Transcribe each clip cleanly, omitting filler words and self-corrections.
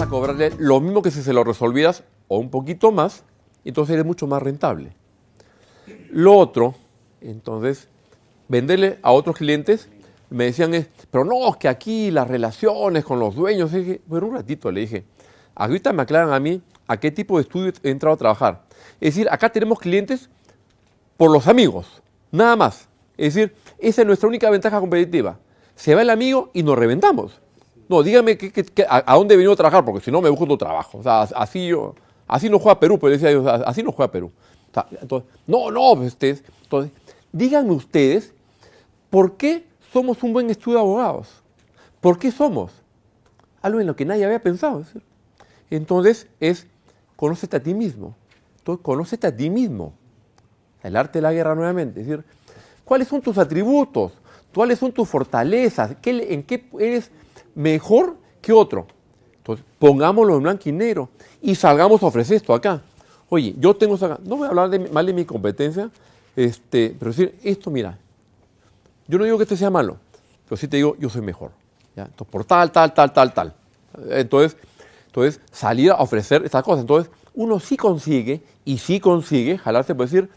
a cobrarle lo mismo que si se lo resolvieras o un poquito más, entonces eres mucho más rentable. Lo otro, entonces, venderle a otros clientes, me decían, pero no, es que aquí las relaciones con los dueños, dije, bueno, un ratito, le dije, ahorita me aclaran a mí a qué tipo de estudio he entrado a trabajar. Es decir, acá tenemos clientes por los amigos, nada más. Es decir, esa es nuestra única ventaja competitiva. Se va el amigo y nos reventamos. No, dígame a dónde he venido a trabajar, porque si no me busco otro trabajo. O sea, así no juega Perú, pero decía yo, así no juega Perú. O sea, entonces, entonces, díganme ustedes, ¿por qué somos un buen estudio de abogados? ¿Por qué somos? Algo en lo que nadie había pensado. Entonces, conócete a ti mismo. Entonces, conócete a ti mismo. El arte de la guerra nuevamente. Es decir, ¿cuáles son tus atributos? ¿Cuáles son tus fortalezas? ¿En qué eres mejor que otro? Entonces, pongámoslo en blanco y negro y salgamos a ofrecer esto acá. Oye, yo tengo esa... No voy a hablar mal de mi competencia, pero decir, esto, mira, yo no digo que este sea malo, pero sí te digo, yo soy mejor. ¿Ya? Entonces, por tal. Entonces, salir a ofrecer estas cosas. Entonces, uno sí consigue jalarse, por decir,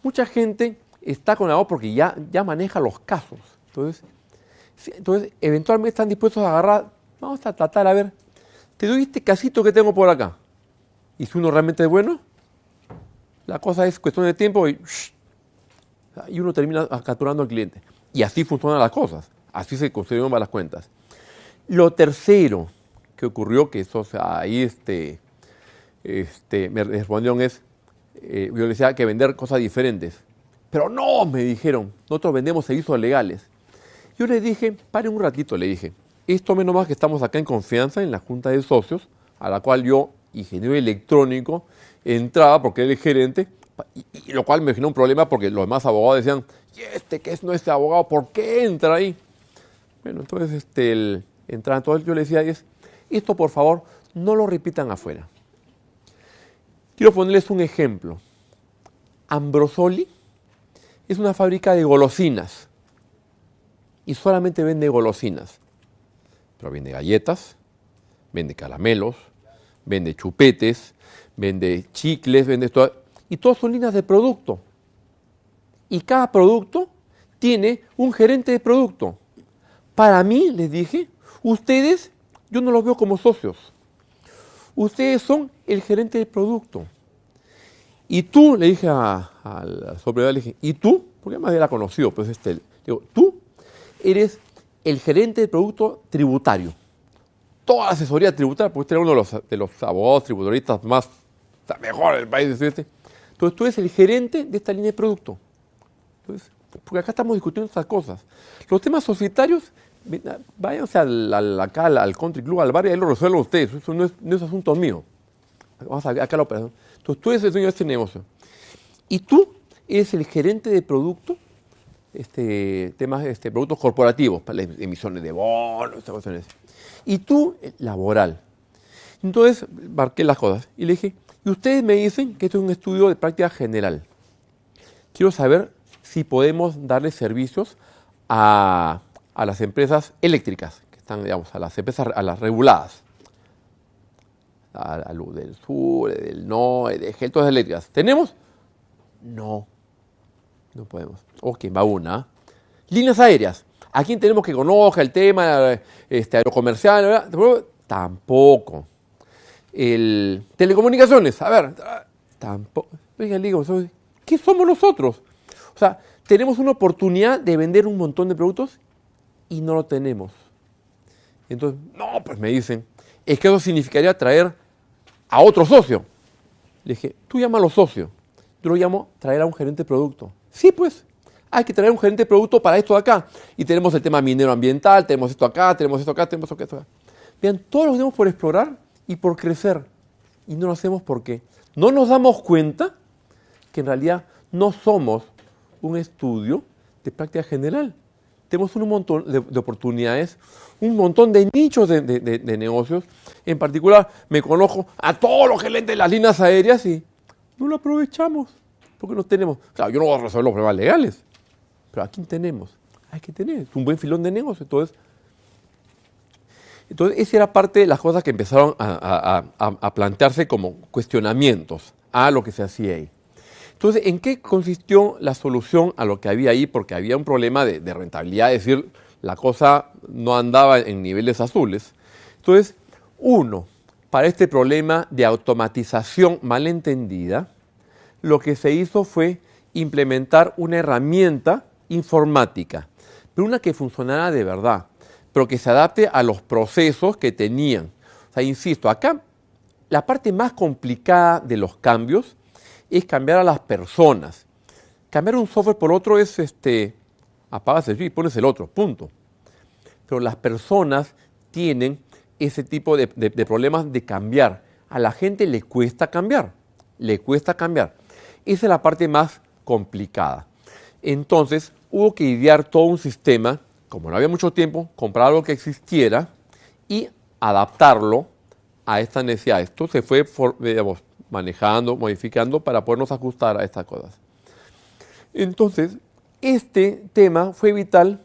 mucha gente está con la voz porque ya maneja los casos. Entonces, eventualmente están dispuestos a agarrar, vamos a tratar, a ver, te doy este casito que tengo por acá. Y si uno realmente es bueno, la cosa es cuestión de tiempo y uno termina capturando al cliente. Y así funcionan las cosas. Así se construyeron las cuentas. Lo tercero que ocurrió, que eso, o sea, ahí me respondieron yo les decía que vender cosas diferentes. Pero no, me dijeron, nosotros vendemos servicios legales. Yo les dije, paren un ratito, le dije, esto menos más que estamos acá en confianza en la junta de socios, a la cual yo, ingeniero electrónico, entraba porque era el gerente, y lo cual me generó un problema porque los demás abogados decían, y que es nuestro abogado, ¿por qué entra ahí? Bueno, entonces entonces yo le decía, esto por favor, no lo repitan afuera. Quiero ponerles un ejemplo. Ambrosoli es una fábrica de golosinas y solamente vende golosinas, pero vende galletas, vende caramelos, vende chupetes, vende chicles, vende todo, y todas son líneas de producto. Y cada producto tiene un gerente de producto. Para mí, les dije, ustedes, yo no los veo como socios. Ustedes son el gerente de producto. Y tú, le dije al propietario, le dije, ¿y tú? Porque además era conocido, pues digo, tú eres el gerente de producto tributario. Toda la asesoría tributaria, porque usted era uno de los abogados tributaristas más mejor del país. Entonces tú eres el gerente de esta línea de producto. Entonces, porque acá estamos discutiendo estas cosas. Los temas societarios, váyanse acá al country club, al bar, y ahí lo resuelven ustedes. Eso no es asunto mío. Vamos acá a la operación. Entonces tú eres el dueño de este negocio. Y tú eres el gerente de producto, productos corporativos, para las emisiones de bonos, estas cuestiones. Y tú, laboral. Entonces, marqué las cosas. Y le dije, y ustedes me dicen que esto es un estudio de práctica general. Quiero saber si podemos darle servicios a las empresas eléctricas, que están, digamos, a las empresas, a las reguladas. A Luz del Sur, del Norte, de GEL, todas eléctricas. ¿Tenemos? No podemos. Ok, va una. Líneas aéreas. ¿A quién tenemos que conozca el tema aerocomercial? ¿Verdad? Tampoco. Telecomunicaciones, a ver, tampoco. Oiga, le digo, ¿qué somos nosotros? O sea, tenemos una oportunidad de vender un montón de productos y no lo tenemos. Entonces, no, pues me dicen, es que eso significaría traer a otro socio. Le dije, tú llámalo socio. Yo lo llamo traer a un gerente de producto. Sí, pues, hay que traer un gerente de producto para esto de acá. Y tenemos el tema minero ambiental, tenemos esto acá, tenemos esto acá, tenemos esto acá. Vean, todo lo que tenemos por explorar y por crecer. Y no lo hacemos porque no nos damos cuenta que en realidad no somos un estudio de práctica general. Tenemos un montón de oportunidades, un montón de nichos de negocios. En particular, me conozco a todos los gerentes de las líneas aéreas y no lo aprovechamos porque no tenemos. Claro, yo no voy a resolver los problemas legales, pero ¿a quién tenemos? Hay que tener, es un buen filón de negocio. Entonces, esa era parte de las cosas que empezaron a plantearse como cuestionamientos a lo que se hacía ahí. Entonces, ¿en qué consistió la solución a lo que había ahí? Porque había un problema de rentabilidad, es decir, la cosa no andaba en niveles azules. Entonces, uno, para este problema de automatización malentendida, lo que se hizo fue implementar una herramienta informática, pero una que funcionara de verdad, pero que se adapte a los procesos que tenían. O sea, insisto, acá la parte más complicada de los cambios es cambiar a las personas. Cambiar un software por otro es, apagas el switch y pones el otro, punto. Pero las personas tienen ese tipo de problemas de cambiar. A la gente le cuesta cambiar, le cuesta cambiar. Esa es la parte más complicada. Entonces, hubo que idear todo un sistema, como no había mucho tiempo, comprar algo que existiera y adaptarlo a estas necesidades. Esto se fue, digamos, manejando, modificando para podernos ajustar a estas cosas. Entonces, este tema fue vital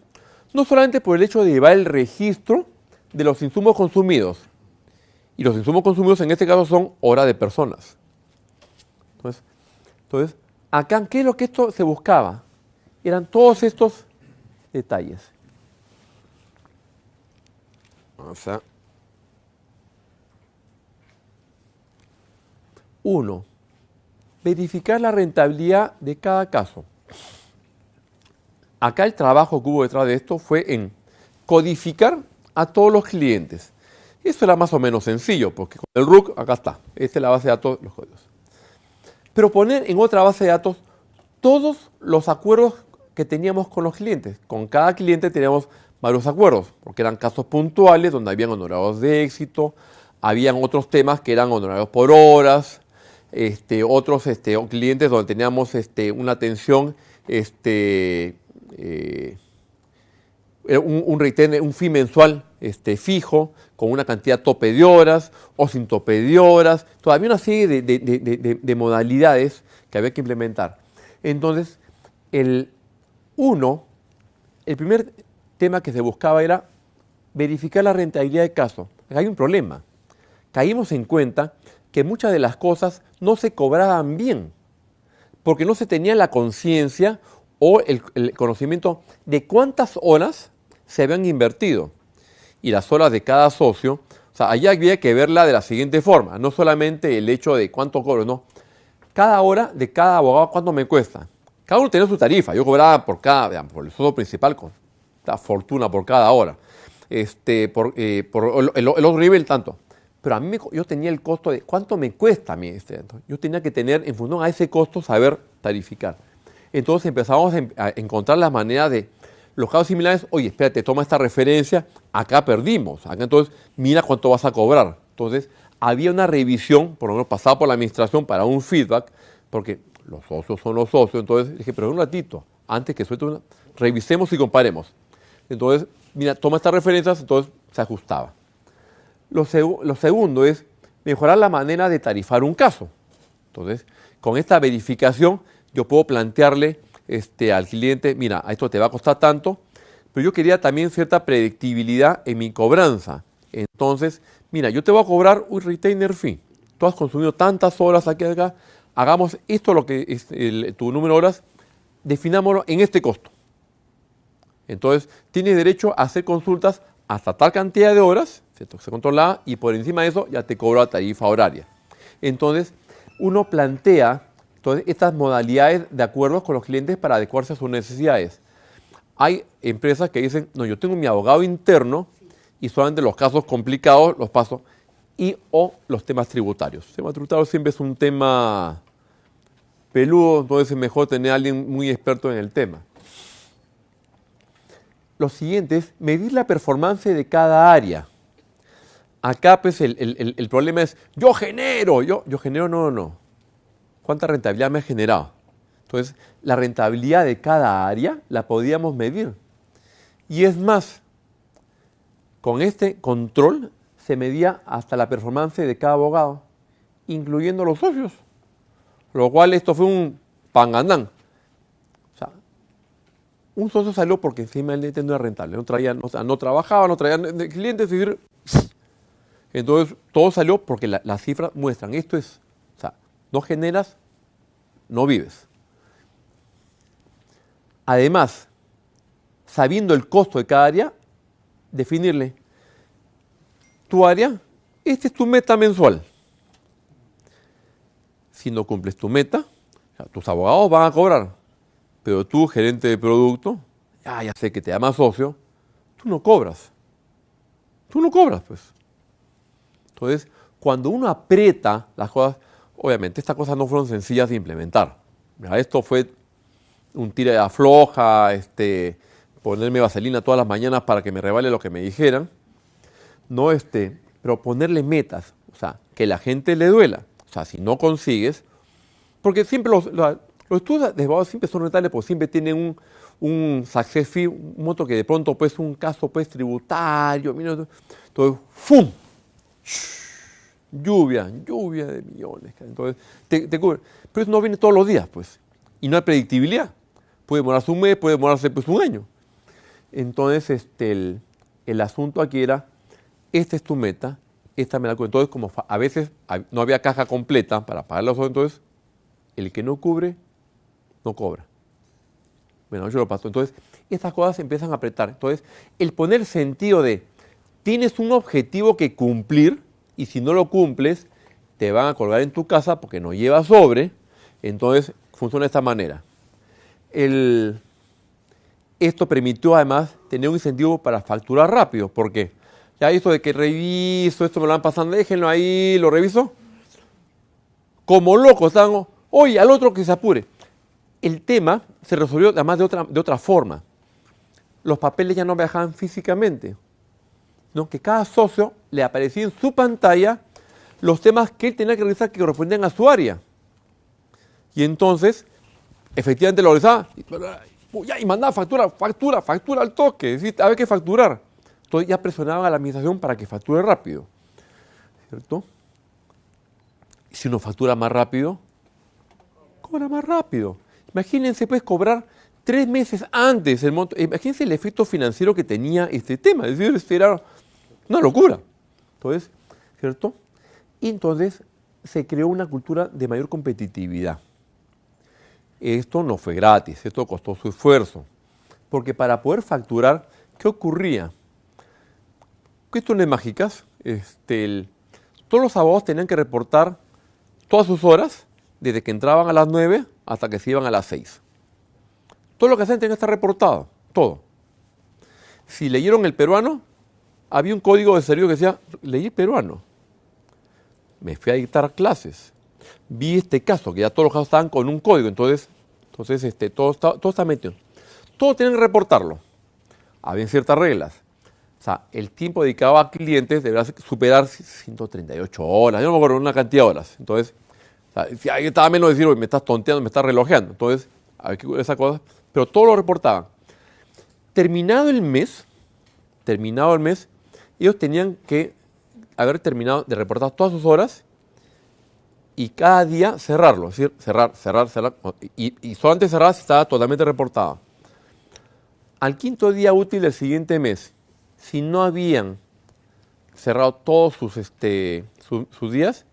no solamente por el hecho de llevar el registro de los insumos consumidos, y los insumos consumidos en este caso son horas de personas. Entonces, acá, ¿qué es lo que esto se buscaba? Eran todos estos detalles. Vamos a... Uno, verificar la rentabilidad de cada caso. Acá el trabajo que hubo detrás de esto fue en codificar a todos los clientes. Eso era más o menos sencillo, porque con el RUC, acá está. Esta es la base de datos, los códigos. Pero poner en otra base de datos todos los acuerdos que teníamos con los clientes. Con cada cliente teníamos varios acuerdos, porque eran casos puntuales donde habían honorarios de éxito, habían otros temas que eran honorarios por horas, otros clientes donde teníamos una atención, un fee mensual fijo, con una cantidad tope de horas o sin tope de horas. Todavía una serie de modalidades que había que implementar. Entonces, el primer tema que se buscaba era verificar la rentabilidad de caso. Hay un problema. Caímos en cuenta que muchas de las cosas no se cobraban bien, porque no se tenía la conciencia o el conocimiento de cuántas horas se habían invertido. Y las horas de cada socio, o sea, allá había que verla de la siguiente forma, no solamente el hecho de cuánto cobro, no. Cada hora de cada abogado, ¿cuánto me cuesta? Cada uno tenía su tarifa. Yo cobraba por el socio principal, con esta fortuna por cada hora. Por el otro nivel, tanto. Pero a mí yo tenía el costo de cuánto me cuesta a mí yo tenía que tener, en función a ese costo, saber tarificar. Entonces empezamos a encontrar las maneras de los casos similares. Oye, espérate, toma esta referencia, acá perdimos. Acá entonces mira cuánto vas a cobrar. Entonces había una revisión, por lo menos pasaba por la administración para un feedback, porque los socios son los socios. Entonces dije, pero un ratito, antes que suelte revisemos y comparemos. Entonces, mira, toma estas referencias, entonces se ajustaba. Lo segundo es mejorar la manera de tarifar un caso. Entonces, con esta verificación, yo puedo plantearle al cliente, mira, a esto te va a costar tanto, pero yo quería también cierta predictibilidad en mi cobranza. Entonces, mira, yo te voy a cobrar un retainer fee. Tú has consumido tantas horas aquí acá, hagamos esto, lo que es tu número de horas, definámoslo en este costo. Entonces, tienes derecho a hacer consultas hasta tal cantidad de horas, se controla, y por encima de eso ya te cobro la tarifa horaria. Entonces, uno plantea estas modalidades de acuerdos con los clientes para adecuarse a sus necesidades. Hay empresas que dicen, no, yo tengo mi abogado interno y solamente los casos complicados los paso, o los temas tributarios. El tema tributario siempre es un tema peludo, entonces es mejor tener a alguien muy experto en el tema. Lo siguiente es medir la performance de cada área. Acá pues el problema es, yo genero, no. ¿Cuánta rentabilidad me ha generado? Entonces, la rentabilidad de cada área la podíamos medir. Y es más, con este control se medía hasta la performance de cada abogado, incluyendo los socios. Lo cual esto fue un pangandán. O sea, un socio salió porque encima el cliente no era rentable. No trabajaba, no traía clientes, es decir, Entonces, todo salió porque las cifras muestran, esto es, o sea, no generas, no vives. Además, sabiendo el costo de cada área, definirle, tu área, esta es tu meta mensual. Si no cumples tu meta, o sea, tus abogados van a cobrar, pero tú, gerente de producto, ya sé que te llamas socio, tú no cobras. Tú no cobras, pues. Entonces, cuando uno aprieta las cosas, obviamente estas cosas no fueron sencillas de implementar. Mira, esto fue un tira de afloja, ponerme vaselina todas las mañanas para que me revale lo que me dijeran. No, pero ponerle metas, o sea, que la gente le duela. O sea, si no consigues, porque siempre los estudios de abogados siempre son rentables, porque siempre tienen un success fee, un monto que de pronto pues un caso pues tributario, entonces, ¡fum! Lluvia de millones. Entonces, te cubre. Pero eso no viene todos los días, pues. Y no hay predictibilidad. Puede demorarse un mes, puede demorarse pues un año. Entonces, el asunto aquí era, esta es tu meta, esta me la cubre. Entonces, como a veces no había caja completa para pagar los otros, entonces, el que no cubre, no cobra. Bueno, yo lo paso. Entonces, estas cosas empiezan a apretar. Entonces, el poner sentido de, tienes un objetivo que cumplir, y si no lo cumples, te van a colgar en tu casa porque no llevas sobre. Entonces, funciona de esta manera. Esto permitió además tener un incentivo para facturar rápido, porque ya esto de que reviso, esto me lo van pasando, déjenlo ahí, lo reviso. Como locos, estaban, oye, al otro que se apure. El tema se resolvió además de otra forma. Los papeles ya no viajaban físicamente, ¿no? Que cada socio le aparecía en su pantalla los temas que él tenía que revisar que correspondían a su área. Y entonces, efectivamente lo revisaba y mandaba factura al toque. ¿Sí? Había que facturar. Entonces ya presionaban a la administración para que facture rápido. ¿Cierto? Y si uno factura más rápido, cobra más rápido. Imagínense, pues, cobrar 3 meses antes el monto. Imagínense el efecto financiero que tenía este tema. Es decir, era una locura. Entonces, ¿cierto? Y entonces se creó una cultura de mayor competitividad. Esto no fue gratis, esto costó su esfuerzo. Porque para poder facturar, ¿qué ocurría? Cuestiones mágicas. Todos los abogados tenían que reportar todas sus horas, desde que entraban a las 9 hasta que se iban a las 6. Todo lo que hacían tenía que estar reportado, todo. Si leyeron el peruano, había un código de servicio que decía, leí peruano. Me fui a dictar clases. Vi este caso, que ya todos los casos estaban con un código, entonces todo está metido. Todos tienen que reportarlo. Había ciertas reglas. O sea, el tiempo dedicado a clientes deberá superar 138 horas, yo no me acuerdo, una cantidad de horas. Entonces, o sea, si alguien estaba menos de decir, me estás tonteando, me estás relojeando. Entonces, había que esa cosa, pero todo lo reportaban. Terminado el mes, ellos tenían que haber terminado de reportar todas sus horas y cada día cerrarlo, es decir, cerrar. Y solamente cerrar si estaba totalmente reportado. Al quinto día útil del siguiente mes, si no habían cerrado todos sus días,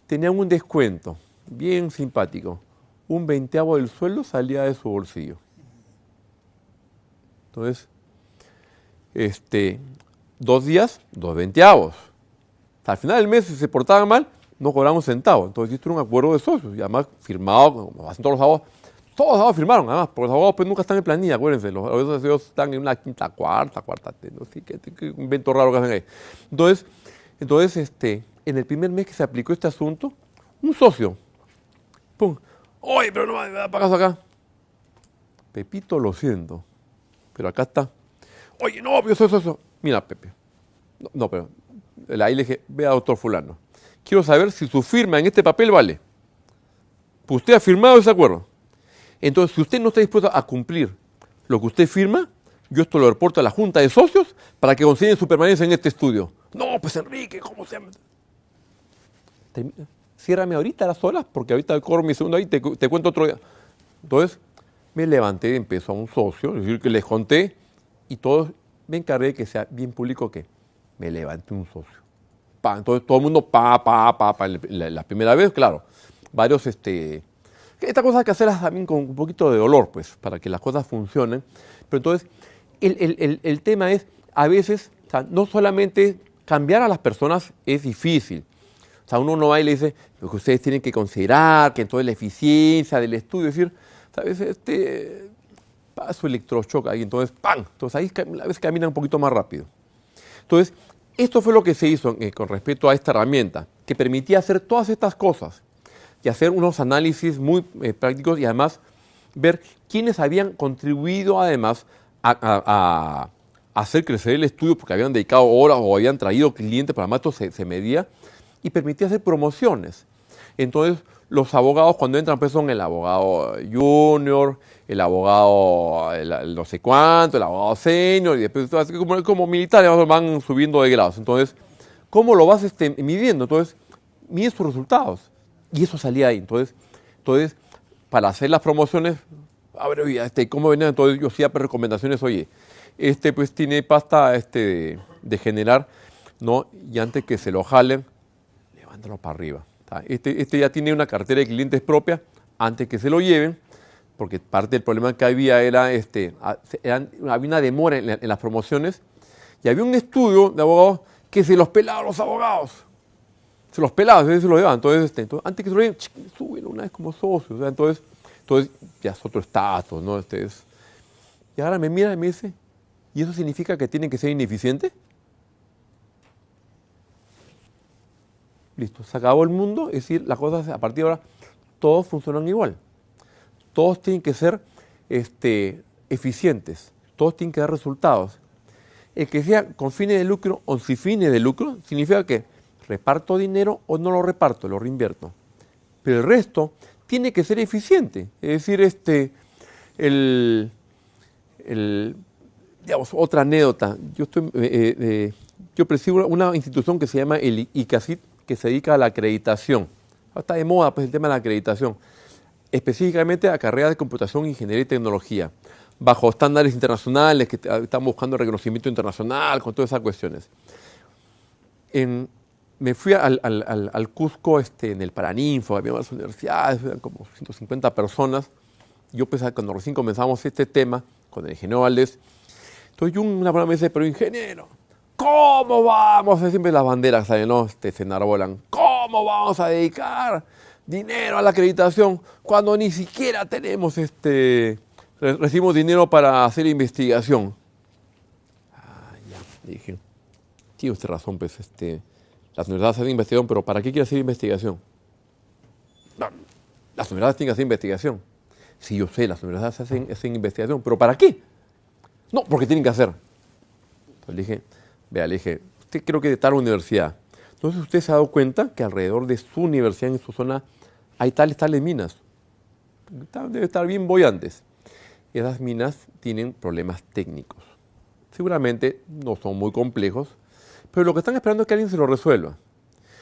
tenían un descuento bien simpático. Un 20avo del sueldo salía de su bolsillo. Entonces, 2 días, 2 20avos. Al final del mes, si se portaban mal, no cobraban un centavo. Entonces, esto era un acuerdo de socios, y además firmado, como hacen todos los abogados. Todos los abogados firmaron, además, porque los abogados pues, nunca están en planilla, acuérdense. Los abogados están en una quinta, cuarta, no sé, qué invento raro que hacen ahí. Entonces, en el primer mes que se aplicó este asunto, un socio, ¡pum! Oye, pero no me da para acá. Pepito, lo siento, pero acá está. Oye, no, pero eso. Mira, Pepe. No, pero ahí le dije, ve a doctor fulano. Quiero saber si su firma en este papel vale. Pues usted ha firmado ese acuerdo. Entonces, si usted no está dispuesto a cumplir lo que usted firma, yo esto lo reporto a la Junta de Socios para que consiguen su permanencia en este estudio. No, pues Enrique, ¿cómo se llama? Ciérrame ahorita las horas, porque ahorita corro mi segundo ahí, te cuento otro día. Entonces, me levanté, empezó a un socio, es decir, que les conté, y todos me encargué de que sea bien público que me levanté un socio. pa. Entonces todo el mundo pa. La primera vez, claro, varios, esta cosa hay que hacerlas también con un poquito de dolor, pues, para que las cosas funcionen. Pero entonces, el tema es, a veces, o sea, no solamente cambiar a las personas es difícil. O sea, uno no va y le dice, lo que ustedes tienen que considerar, que entonces la eficiencia del estudio, es decir, ¿sabes? Paso electroshock ahí, entonces, ¡pam! Entonces ahí a veces camina un poquito más rápido. Entonces, esto fue lo que se hizo con respecto a esta herramienta, que permitía hacer todas estas cosas y hacer unos análisis muy prácticos y además ver quiénes habían contribuido además a hacer crecer el estudio porque habían dedicado horas o habían traído clientes, para más esto se medía y permitía hacer promociones. Entonces, los abogados cuando entran pues son el abogado junior, el abogado el no sé cuánto, el abogado senior, y después como militares van subiendo de grados. Entonces, ¿cómo lo vas midiendo? Entonces, mides tus resultados. Y eso salía ahí. Entonces para hacer las promociones, a ver, oye, ¿cómo venía? Entonces yo hacía recomendaciones, oye, pues tiene pasta de generar, ¿no? Y antes que se lo jalen, levántalo para arriba. Este ya tiene una cartera de clientes propia, antes que se lo lleven, porque parte del problema que había era, había una demora en las promociones, y había un estudio de abogados que se los pelaba a los abogados. Se los pelaba, se los llevaban. Entonces, antes que se lo lleven, suben una vez como socios. O sea, entonces ya es otro estatus, ¿no? Y ahora me mira y me dice, ¿y eso significa que tienen que ser ineficientes? Listo, se acabó el mundo, es decir, las cosas a partir de ahora, todos funcionan igual. Todos tienen que ser eficientes, todos tienen que dar resultados. El que sea con fines de lucro o sin fines de lucro, significa que reparto dinero o no lo reparto, lo reinvierto. Pero el resto tiene que ser eficiente. Es decir, digamos, otra anécdota. Yo presido una institución que se llama el ICACIT, que se dedica a la acreditación. Está de moda pues, el tema de la acreditación. Específicamente a carreras de computación, ingeniería y tecnología, bajo estándares internacionales que están buscando reconocimiento internacional, con todas esas cuestiones. Me fui al Cusco en el Paraninfo, había varias universidades, eran como 150 personas. Yo pues, cuando recién comenzamos este tema, con el ingeniero Valdés, entonces una persona me dice, pero ingeniero, ¿cómo vamos? Siempre las banderas, ¿saben? ¿No? Se enarbolan. ¿Cómo vamos a dedicar dinero a la acreditación cuando ni siquiera tenemos recibimos dinero para hacer investigación? Ya, dije, tiene usted razón, pues, las universidades hacen investigación, pero ¿para qué quiere hacer investigación? No, las universidades tienen que hacer investigación. Sí, yo sé, las universidades hacen investigación, pero ¿para qué? No, porque tienen que hacer. Entonces le dije, usted creo que de tal universidad. Entonces usted se ha dado cuenta que alrededor de su universidad, en su zona, hay tales minas. Debe estar bien bollantes. Esas minas tienen problemas técnicos. Seguramente no son muy complejos, pero lo que están esperando es que alguien se lo resuelva.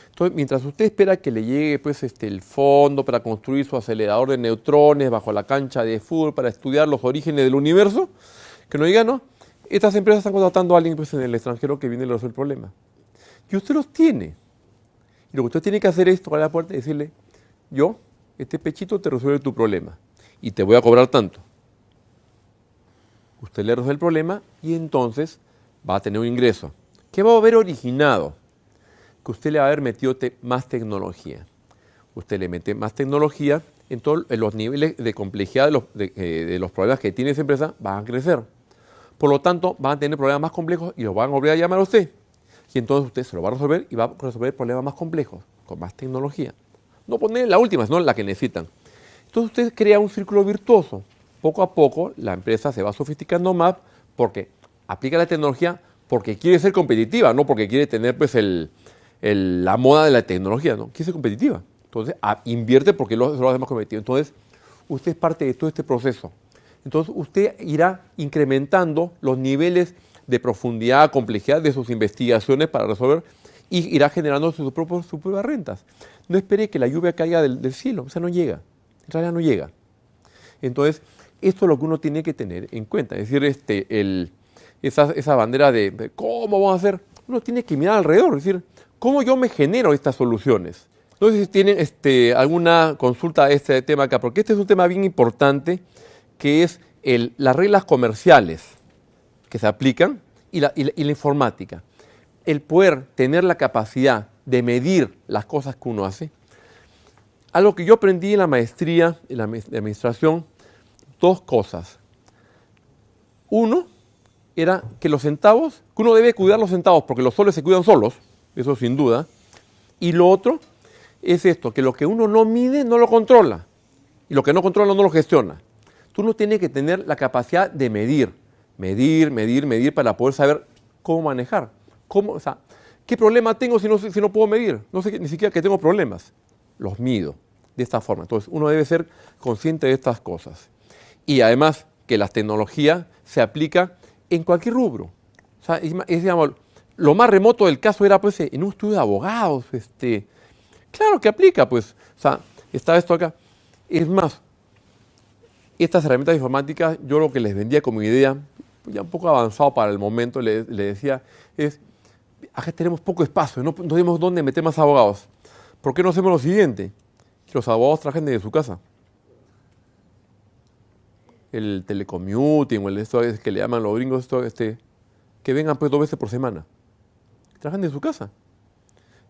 Entonces, mientras usted espera que le llegue pues, el fondo para construir su acelerador de neutrones bajo la cancha de fútbol para estudiar los orígenes del universo, que no diga, no, estas empresas están contratando a alguien pues, en el extranjero que viene y le resuelve el problema. Y usted los tiene. Y lo que usted tiene que hacer es tocar la puerta y decirle, yo, este pechito te resuelve tu problema y te voy a cobrar tanto. Usted le resuelve el problema y entonces va a tener un ingreso que va a haber originado, que usted le va a haber metido más tecnología. Usted le mete más tecnología, en los niveles de complejidad de los problemas que tiene esa empresa van a crecer. Por lo tanto, van a tener problemas más complejos y los van a volver a llamar a usted. Y entonces usted se lo va a resolver y va a resolver problemas más complejos, con más tecnología. No poner la última, sino la que necesitan. Entonces usted crea un círculo virtuoso. Poco a poco la empresa se va sofisticando más porque aplica la tecnología porque quiere ser competitiva, no porque quiere tener pues, la moda de la tecnología, ¿no? Quiere ser competitiva. Entonces invierte porque lo hace más competitivo. Entonces usted es parte de todo este proceso. Entonces usted irá incrementando los niveles de profundidad, complejidad de sus investigaciones para resolver y irá generando sus propias rentas. No espere que la lluvia caiga del cielo, o sea, no llega, en realidad no llega. Entonces, esto es lo que uno tiene que tener en cuenta, es decir, esa bandera de cómo vamos a hacer, uno tiene que mirar alrededor, es decir, ¿Cómo yo me genero estas soluciones? No sé si tienen alguna consulta a este tema acá, porque este es un tema bien importante, que es las reglas comerciales que se aplican y la informática. El poder tener la capacidad de medir las cosas que uno hace. Algo que yo aprendí en la maestría, en la administración, dos cosas. Uno era que los centavos, que uno debe cuidar los centavos porque los soles se cuidan solos, eso sin duda. Y lo otro es esto, que lo que uno no mide no lo controla. Y lo que no controla no lo gestiona. Tú no tienes que tener la capacidad de medir para poder saber cómo manejar. O sea, ¿qué problema tengo si no puedo medir? No sé ni siquiera que tengo problemas. Los mido de esta forma. Entonces, uno debe ser consciente de estas cosas. Y además, que la tecnología se aplica en cualquier rubro. O sea, digamos, lo más remoto del caso era pues en un estudio de abogados. Claro que aplica, pues. O sea, está esto acá. Es más, estas herramientas informáticas, yo lo que les vendía como idea, ya un poco avanzado para el momento, le decía, es, acá tenemos poco espacio, no tenemos dónde meter más abogados. ¿Por qué no hacemos lo siguiente? Que los abogados trabajen desde su casa. El telecommuting o esto es que le llaman los gringos, que vengan pues 2 veces por semana. Trabajan desde su casa.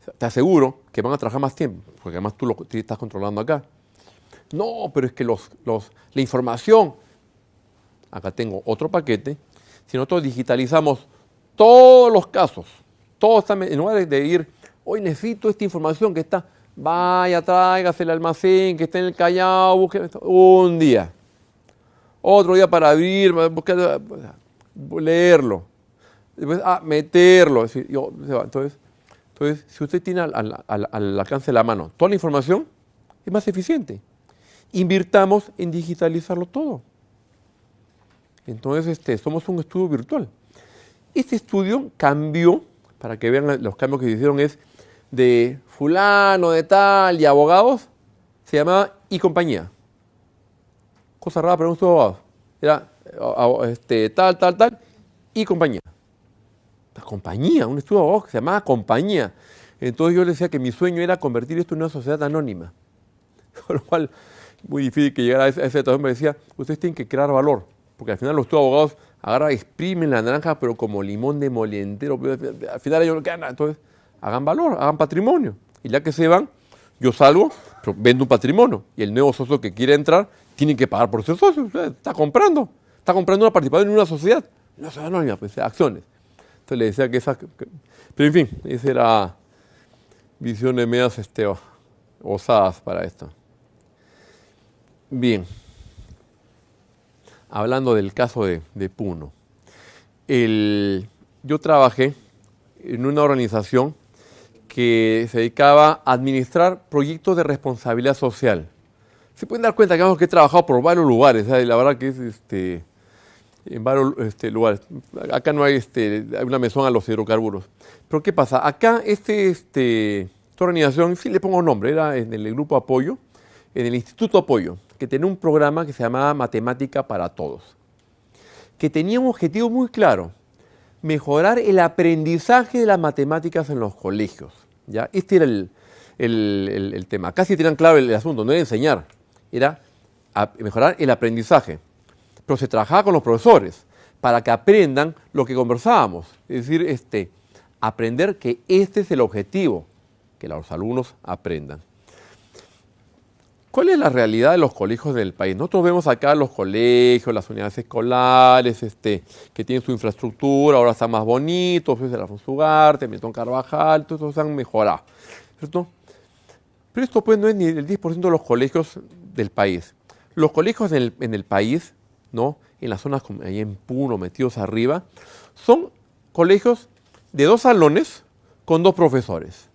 O sea, te aseguro que van a trabajar más tiempo, porque además tú lo estás controlando acá. No, pero es que la información, acá tengo otro paquete, si nosotros digitalizamos todos los casos, todos están, en lugar de ir, hoy necesito esta información que está, vaya, tráigase el almacén que está en el Callao, busque un día. Otro día para abrir, buscar, leerlo. Después, meterlo. Entonces, si usted tiene al alcance de la mano toda la información, es más eficiente. Invirtamos en digitalizarlo todo. Entonces, somos un estudio virtual. Este estudio cambió, para que vean los cambios que se hicieron, es de fulano, de tal, y abogados, se llamaba y compañía. Cosa rara para un estudio de abogados. Era tal, y compañía. La compañía, un estudio de abogados que se llamaba compañía. Entonces yo le decía que mi sueño era convertir esto en una sociedad anónima. Con lo cual, muy difícil que llegara a esa situación. Me decía, ustedes tienen que crear valor. Porque al final los estudios de abogados agarran, exprimen la naranja, pero como limón de molientero. Al final ellos no quedan nada. Entonces, hagan valor, hagan patrimonio. Y ya que se van, yo salgo, pero vendo un patrimonio. Y el nuevo socio que quiere entrar, tiene que pagar por ser socio. O sea, está comprando una participación en una sociedad anónima, pues, acciones. Entonces le decía que pero en fin, esa era visiones medias osadas para esto. Bien. Hablando del caso de Puno. Yo trabajé en una organización que se dedicaba a administrar proyectos de responsabilidad social. Se pueden dar cuenta que he trabajado por varios lugares, ¿sabes? La verdad que es en varios lugares. Acá no hay una mención a los hidrocarburos. Pero ¿qué pasa? Acá esta organización, sí le pongo nombre, era en el grupo Apoyo, en el Instituto Apoyo, que tenía un programa que se llamaba Matemática para Todos, que tenía un objetivo muy claro: mejorar el aprendizaje de las matemáticas en los colegios. ¿Ya? Este era el tema. Casi tenían claro el asunto, no era enseñar, era mejorar el aprendizaje. Pero se trabajaba con los profesores para que aprendan lo que conversábamos. Es decir, aprender que este es el objetivo, que los alumnos aprendan. ¿Cuál es la realidad de los colegios del país? Nosotros vemos acá los colegios, las unidades escolares, que tienen su infraestructura, ahora están más bonitos, pues, el Alfonso Ugarte, Milton Carvajal, todos se han mejorado, ¿cierto? Pero esto pues no es ni el 10% de los colegios del país. Los colegios en el país, ¿no? En las zonas como ahí en Puno, metidos arriba, son colegios de 2 salones con 2 profesores.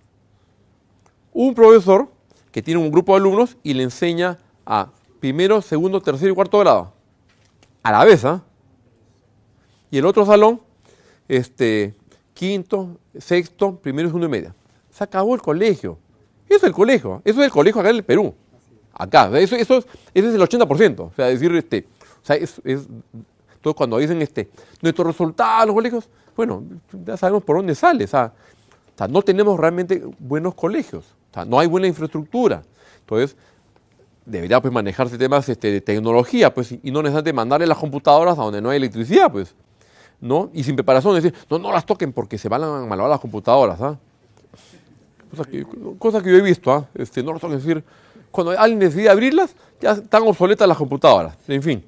Un profesor que tiene un grupo de alumnos y le enseña a primero, segundo, tercero y cuarto grado. A la vez, ¿ah? Y el otro salón, quinto, sexto, primero, segundo y media. Se acabó el colegio. Eso es el colegio. Eso es el colegio acá en el Perú. Acá. Eso es el 80%. O sea, decir, entonces cuando dicen nuestros resultados, los colegios, bueno, ya sabemos por dónde sale. O sea, O sea, no tenemos realmente buenos colegios, o sea, no hay buena infraestructura. Entonces, debería pues manejarse temas de tecnología, pues, y no necesariamente mandarle las computadoras a donde no hay electricidad, pues, ¿no? Y sin preparación, decir, no las toquen porque se van a malograr las computadoras, ¿ah? Cosa que yo he visto, ¿ah? No las toquen, es decir, cuando alguien decide abrirlas, ya están obsoletas las computadoras, en fin.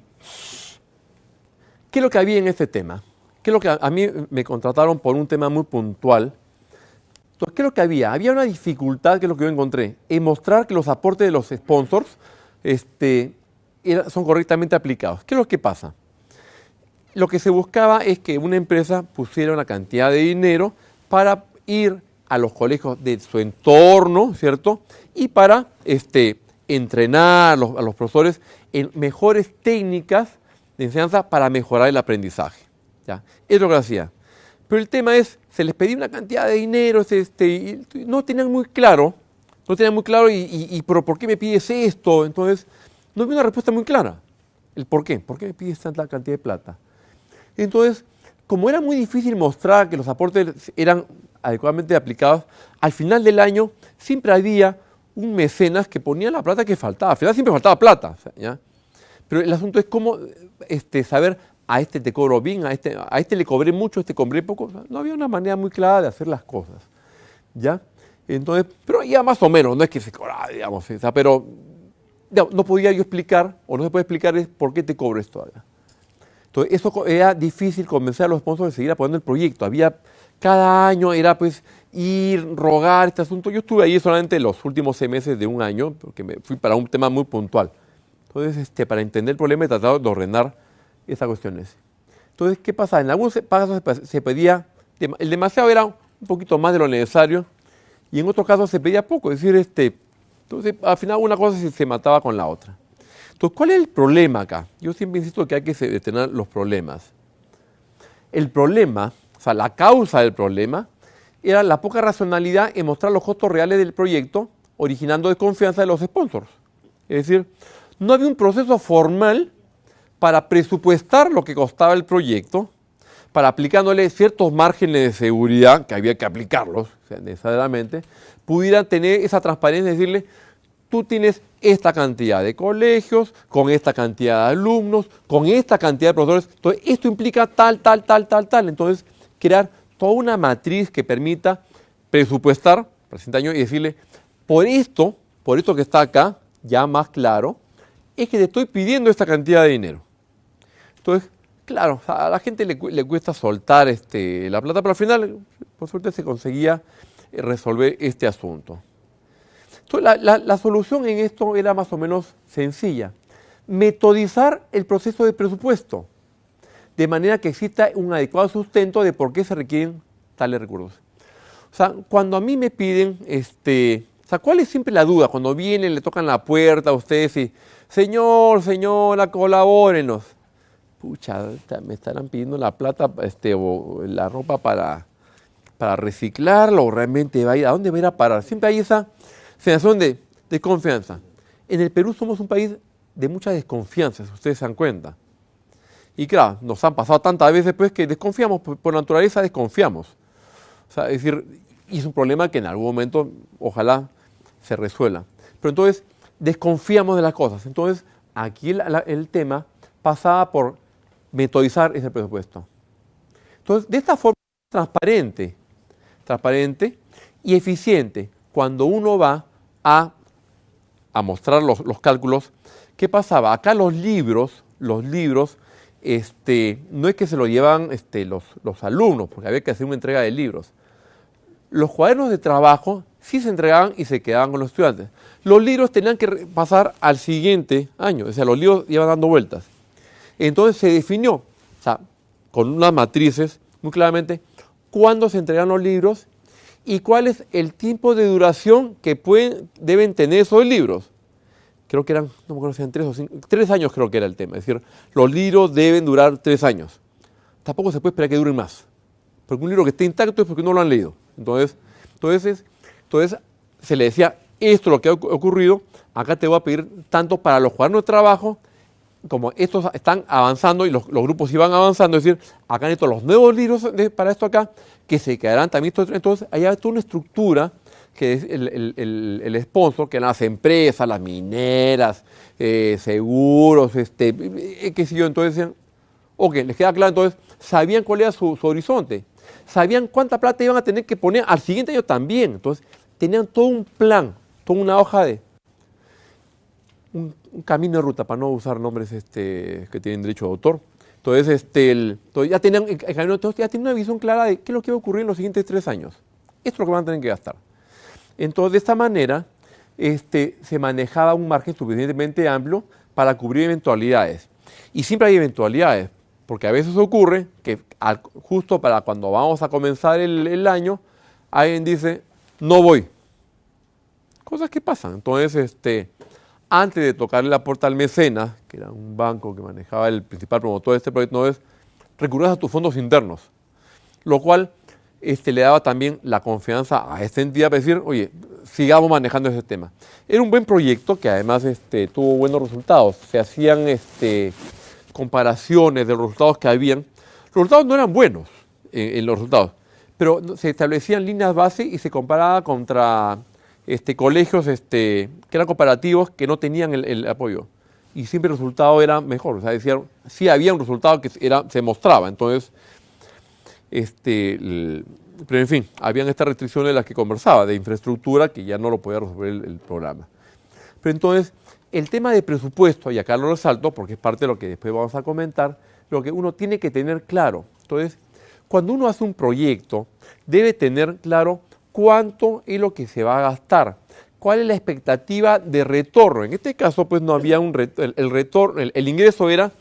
¿Qué es lo que había en este tema? ¿Qué es lo que a mí me contrataron por un tema muy puntual? Entonces, ¿qué es lo que había? Había una dificultad, que es lo que yo encontré, en mostrar que los aportes de los sponsors son correctamente aplicados. ¿Qué es lo que pasa? Lo que se buscaba es que una empresa pusiera una cantidad de dinero para ir a los colegios de su entorno, ¿cierto? Y para entrenar a los profesores en mejores técnicas de enseñanza para mejorar el aprendizaje. ¿Ya? Es lo que hacía. Pero el tema es, se les pedía una cantidad de dinero, y no tenían muy claro, pero ¿por qué me pides esto? Entonces, no había una respuesta muy clara. El por qué me pides tanta cantidad de plata. Entonces, como era muy difícil mostrar que los aportes eran adecuadamente aplicados, al final del año siempre había un mecenas que ponía la plata que faltaba. Al final siempre faltaba plata, ¿ya? Pero el asunto es cómo saber, a este te cobro bien, a este le cobré mucho, a este cobré poco. O sea, no había una manera muy clara de hacer las cosas, ¿ya? Entonces, pero ya más o menos, no es que se cobraba, digamos, o sea, pero digamos, no podía yo explicar, o no se puede explicar es por qué te cobro esto. ¿Ya? Entonces, eso era difícil convencer a los sponsors de seguir apoyando el proyecto. Cada año era pues ir, rogar este asunto. Yo estuve ahí solamente los últimos 6 meses de un año, porque me fui para un tema muy puntual. Entonces, para entender el problema he tratado de ordenar esas cuestiones. Entonces, ¿qué pasa? En algunos casos se pedía, el demasiado era un poquito más de lo necesario, y en otros casos se pedía poco. Es decir, entonces, al final una cosa se mataba con la otra. Entonces, ¿cuál es el problema acá? Yo siempre insisto que hay que detener los problemas. El problema, o sea, la causa del problema, era la poca racionalidad en mostrar los costos reales del proyecto, originando desconfianza de los sponsors. Es decir, no había un proceso formal para presupuestar lo que costaba el proyecto, para aplicándole ciertos márgenes de seguridad, que había que aplicarlos, o sea, necesariamente, pudiera tener esa transparencia y decirle, tú tienes esta cantidad de colegios, con esta cantidad de alumnos, con esta cantidad de profesores, entonces esto implica tal. Entonces, crear toda una matriz que permita presupuestar para el siguiente año y decirle, por esto que está acá, ya más claro, es que te estoy pidiendo esta cantidad de dinero. Entonces, claro, a la gente le cuesta soltar la plata, pero al final, por suerte, se conseguía resolver este asunto. Entonces, la solución en esto era más o menos sencilla. Metodizar el proceso de presupuesto, de manera que exista un adecuado sustento de por qué se requieren tales recursos. O sea, cuando a mí me piden, o sea, ¿cuál es siempre la duda? Cuando vienen, le tocan la puerta a ustedes y, señora, colabórenos. Pucha, me estarán pidiendo la plata o la ropa para reciclarlo, o realmente va a ir, ¿a dónde va a ir a parar? Siempre hay esa sensación de desconfianza. En el Perú somos un país de mucha desconfianza, si ustedes se dan cuenta. Y claro, nos han pasado tantas veces pues, que desconfiamos, por naturaleza desconfiamos. O sea, es decir, y es un problema que en algún momento, ojalá, se resuelva. Pero entonces, desconfiamos de las cosas. Entonces, aquí el tema pasaba por metodizar ese presupuesto. Entonces, de esta forma, transparente y eficiente, cuando uno va a mostrar los cálculos, ¿qué pasaba? Acá los libros, no es que se lo llevan los alumnos, porque había que hacer una entrega de libros. Los cuadernos de trabajo sí se entregaban y se quedaban con los estudiantes. Los libros tenían que pasar al siguiente año, o sea, los libros iban dando vueltas. Entonces se definió, o sea, con unas matrices muy claramente, cuándo se entregan los libros y cuál es el tiempo de duración que deben tener esos libros. Creo que eran, no me acuerdo si eran 3 o 5, 3 años creo que era el tema. Es decir, los libros deben durar 3 años. Tampoco se puede esperar que duren más. Porque un libro que esté intacto es porque no lo han leído. Entonces se le decía, esto es lo que ha ocurrido, acá te voy a pedir tanto para los cuadernos de trabajo como estos están avanzando y los grupos iban avanzando, es decir, acá necesito los nuevos libros para esto acá, que se quedarán también. Entonces, allá hay toda una estructura que es el sponsor, que eran las empresas, las mineras, seguros, qué sé yo. Entonces decían, ok, les queda claro, entonces sabían cuál era su horizonte, sabían cuánta plata iban a tener que poner al siguiente año también. Entonces, tenían todo un plan, toda una hoja de un camino de ruta, para no usar nombres que tienen derecho de autor. Entonces, entonces ya tenían el camino, entonces ya tenían una visión clara de qué es lo que va a ocurrir en los siguientes 3 años. Esto es lo que van a tener que gastar. Entonces, de esta manera, se manejaba un margen suficientemente amplio para cubrir eventualidades. Y siempre hay eventualidades, porque a veces ocurre que justo para cuando vamos a comenzar el año, alguien dice, no voy. Cosas que pasan. Entonces, antes de tocarle la puerta al mecenas, que era un banco que manejaba el principal promotor de este proyecto, no es recurrir a tus fondos internos, lo cual le daba también la confianza a esta entidad para decir, oye, sigamos manejando ese tema. Era un buen proyecto que además tuvo buenos resultados. Se hacían comparaciones de los resultados que habían. Los resultados no eran buenos en los resultados, pero se establecían líneas base y se comparaba contra colegios que eran cooperativos que no tenían el apoyo. Y siempre el resultado era mejor. O sea, decían, sí había un resultado que se mostraba. Entonces, pero en fin, habían estas restricciones de las que conversaba, de infraestructura, que ya no lo podía resolver el programa. Pero entonces, el tema de presupuesto, y acá lo resalto porque es parte de lo que después vamos a comentar, lo que uno tiene que tener claro. Entonces, cuando uno hace un proyecto, debe tener claro cuánto es lo que se va a gastar, cuál es la expectativa de retorno. En este caso, pues no había el retorno, el ingreso era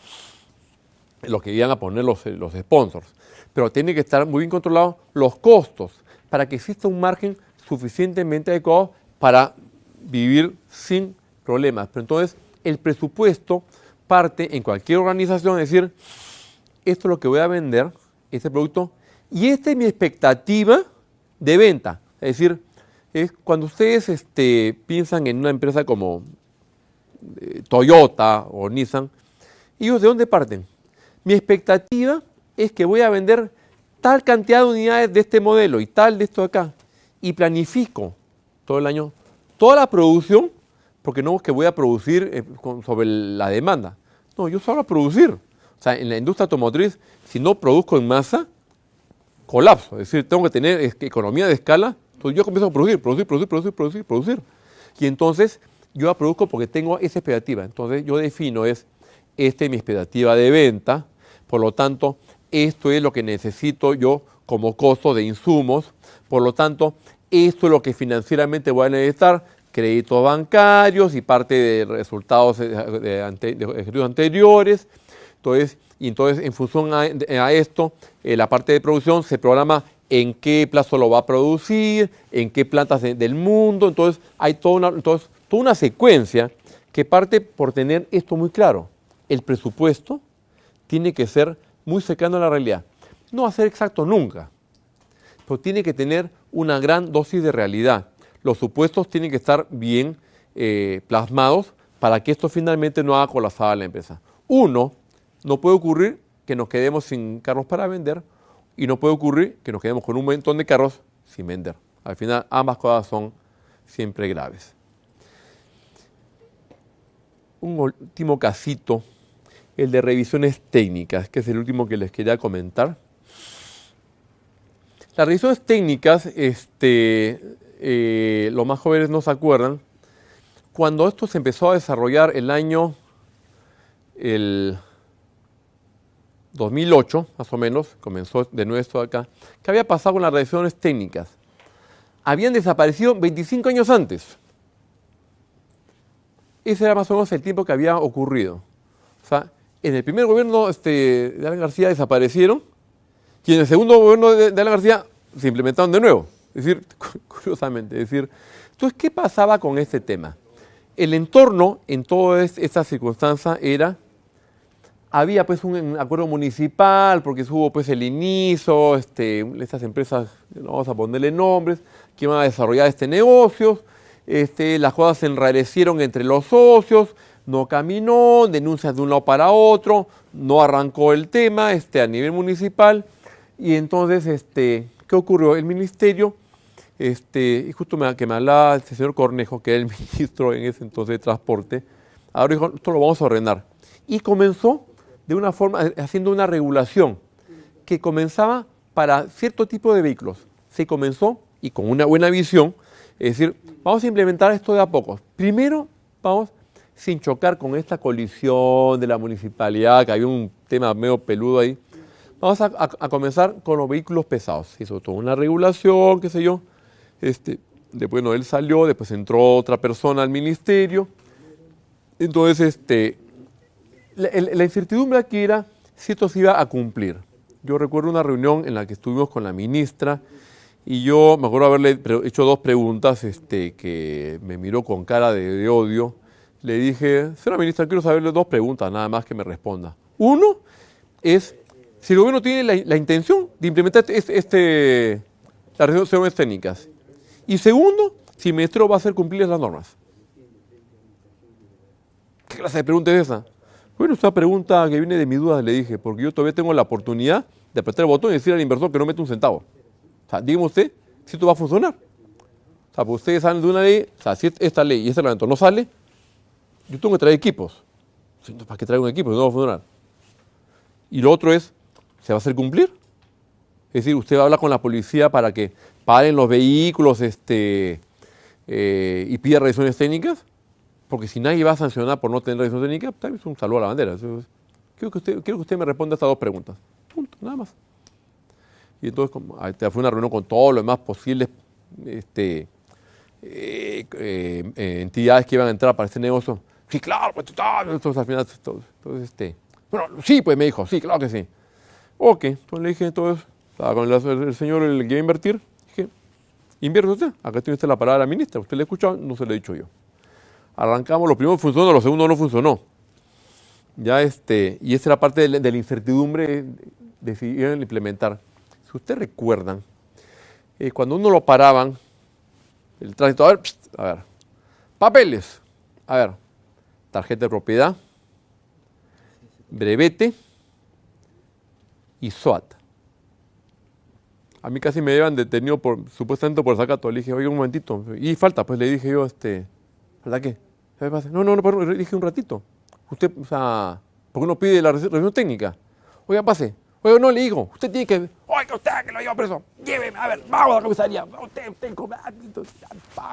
lo que iban a poner los sponsors, pero tiene que estar muy bien controlados los costos para que exista un margen suficientemente adecuado para vivir sin problemas. Pero entonces, el presupuesto parte en cualquier organización, es decir, esto es lo que voy a vender, este producto, y esta es mi expectativa de venta. Es decir, cuando ustedes piensan en una empresa como Toyota o Nissan, ¿ellos de dónde parten? Mi expectativa es que voy a vender tal cantidad de unidades de este modelo y tal de esto de acá. Y planifico todo el año toda la producción, porque no es que voy a producir sobre la demanda. No, yo solo a producir. O sea, en la industria automotriz, si no produzco en masa, colapso. Es decir, tengo que tener economía de escala. Entonces yo comienzo a producir. Y entonces yo produzco porque tengo esa expectativa. Entonces yo defino esta es mi expectativa de venta. Por lo tanto, esto es lo que necesito yo como costo de insumos. Por lo tanto, esto es lo que financieramente voy a necesitar, créditos bancarios y parte de resultados de ejercicios anteriores. Entonces, en función a esto, la parte de producción se programa en qué plazo lo va a producir, en qué plantas del mundo. Entonces, hay toda una secuencia que parte por tener esto muy claro. El presupuesto tiene que ser muy cercano a la realidad. No va a ser exacto nunca, pero tiene que tener una gran dosis de realidad. Los supuestos tienen que estar bien plasmados para que esto finalmente no haga colapsar a la empresa. Uno, no puede ocurrir que nos quedemos sin carros para vender y no puede ocurrir que nos quedemos con un montón de carros sin vender. Al final, ambas cosas son siempre graves. Un último casito, el de revisiones técnicas, que es el último que les quería comentar. Las revisiones técnicas, los más jóvenes no se acuerdan, cuando esto se empezó a desarrollar el año 2008, más o menos, comenzó de nuevo esto acá, ¿qué había pasado con las revisiones técnicas? Habían desaparecido 25 años antes. Ese era más o menos el tiempo que había ocurrido. O sea, en el primer gobierno de Alan García desaparecieron y en el segundo gobierno de Alan García se implementaron de nuevo. Es decir, curiosamente, entonces, ¿qué pasaba con este tema? El entorno en toda esta circunstancia había pues un acuerdo municipal, porque hubo pues el inicio, estas empresas, no vamos a ponerle nombres, que iban a desarrollar negocio, las cosas se enrarecieron entre los socios, no caminó, denuncias de un lado para otro, no arrancó el tema a nivel municipal. Y entonces, ¿qué ocurrió? El ministerio, y justo que me hablaba este señor Cornejo, que era el ministro en ese entonces de Transporte, ahora dijo, esto lo vamos a ordenar. Y comenzó de una forma, haciendo una regulación que comenzaba para cierto tipo de vehículos. Se comenzó, y con una buena visión, es decir, vamos a implementar esto de a poco. Primero, vamos sin chocar con esta colisión de la municipalidad, que había un tema medio peludo ahí. Vamos a comenzar con los vehículos pesados. Se hizo toda una regulación, qué sé yo. Después, bueno, él salió, después entró otra persona al ministerio. Entonces, la incertidumbre aquí era si esto se iba a cumplir. Yo recuerdo una reunión en la que estuvimos con la ministra y yo me acuerdo haberle hecho dos preguntas que me miró con cara de odio. Le dije, señora ministra, quiero saberle dos preguntas, nada más que me responda. Uno es si el gobierno tiene la intención de implementar las resoluciones técnicas. Y segundo, si el ministerio va a hacer cumplir las normas. ¿Qué clase de pregunta es esa? Bueno, es una pregunta que viene de mis dudas, le dije, porque yo todavía tengo la oportunidad de apretar el botón y decir al inversor que no mete un centavo. O sea, dígame usted si esto va a funcionar. O sea, pues ustedes salen de una ley, o sea, si esta ley y este reglamento no sale, yo tengo que traer equipos. ¿Para qué traigo un equipo? No va a funcionar. Y lo otro es, ¿se va a hacer cumplir? Es decir, usted va a hablar con la policía para que paren los vehículos y pida revisiones técnicas, porque si nadie va a sancionar por no tener revisión técnica, también es un saludo a la bandera. Quiero que usted me responda a estas dos preguntas. Punto, nada más. Y entonces fue una reunión con todos los demás posibles entidades que iban a entrar para este negocio. Sí, claro, pues entonces al final, entonces, bueno, sí, pues me dijo, sí, claro que sí. Ok, entonces le dije, entonces, con el señor el que iba a invertir, dije, invierte usted, acá tiene usted la palabra de la ministra, usted le ha escuchado, no se lo he dicho yo. Arrancamos, lo primero funcionó, lo segundo no funcionó. Ya y esta era parte de la incertidumbre, decidieron implementar. Si ustedes recuerdan, cuando uno lo paraban, el tránsito, a ver, papeles, a ver, tarjeta de propiedad, brevete y SOAT. A mí casi me llevan detenido supuestamente por desacato. Le dije, oye, un momentito. Y falta, pues le dije yo, ¿falta qué? No, perdón, le dije un ratito. Usted, o sea, ¿por qué no pide la revisión técnica? Oiga, pase. Oiga, no le digo, usted tiene que, oiga, usted que lo lleva preso, lléveme, a ver, vamos a la comisaría. Usted,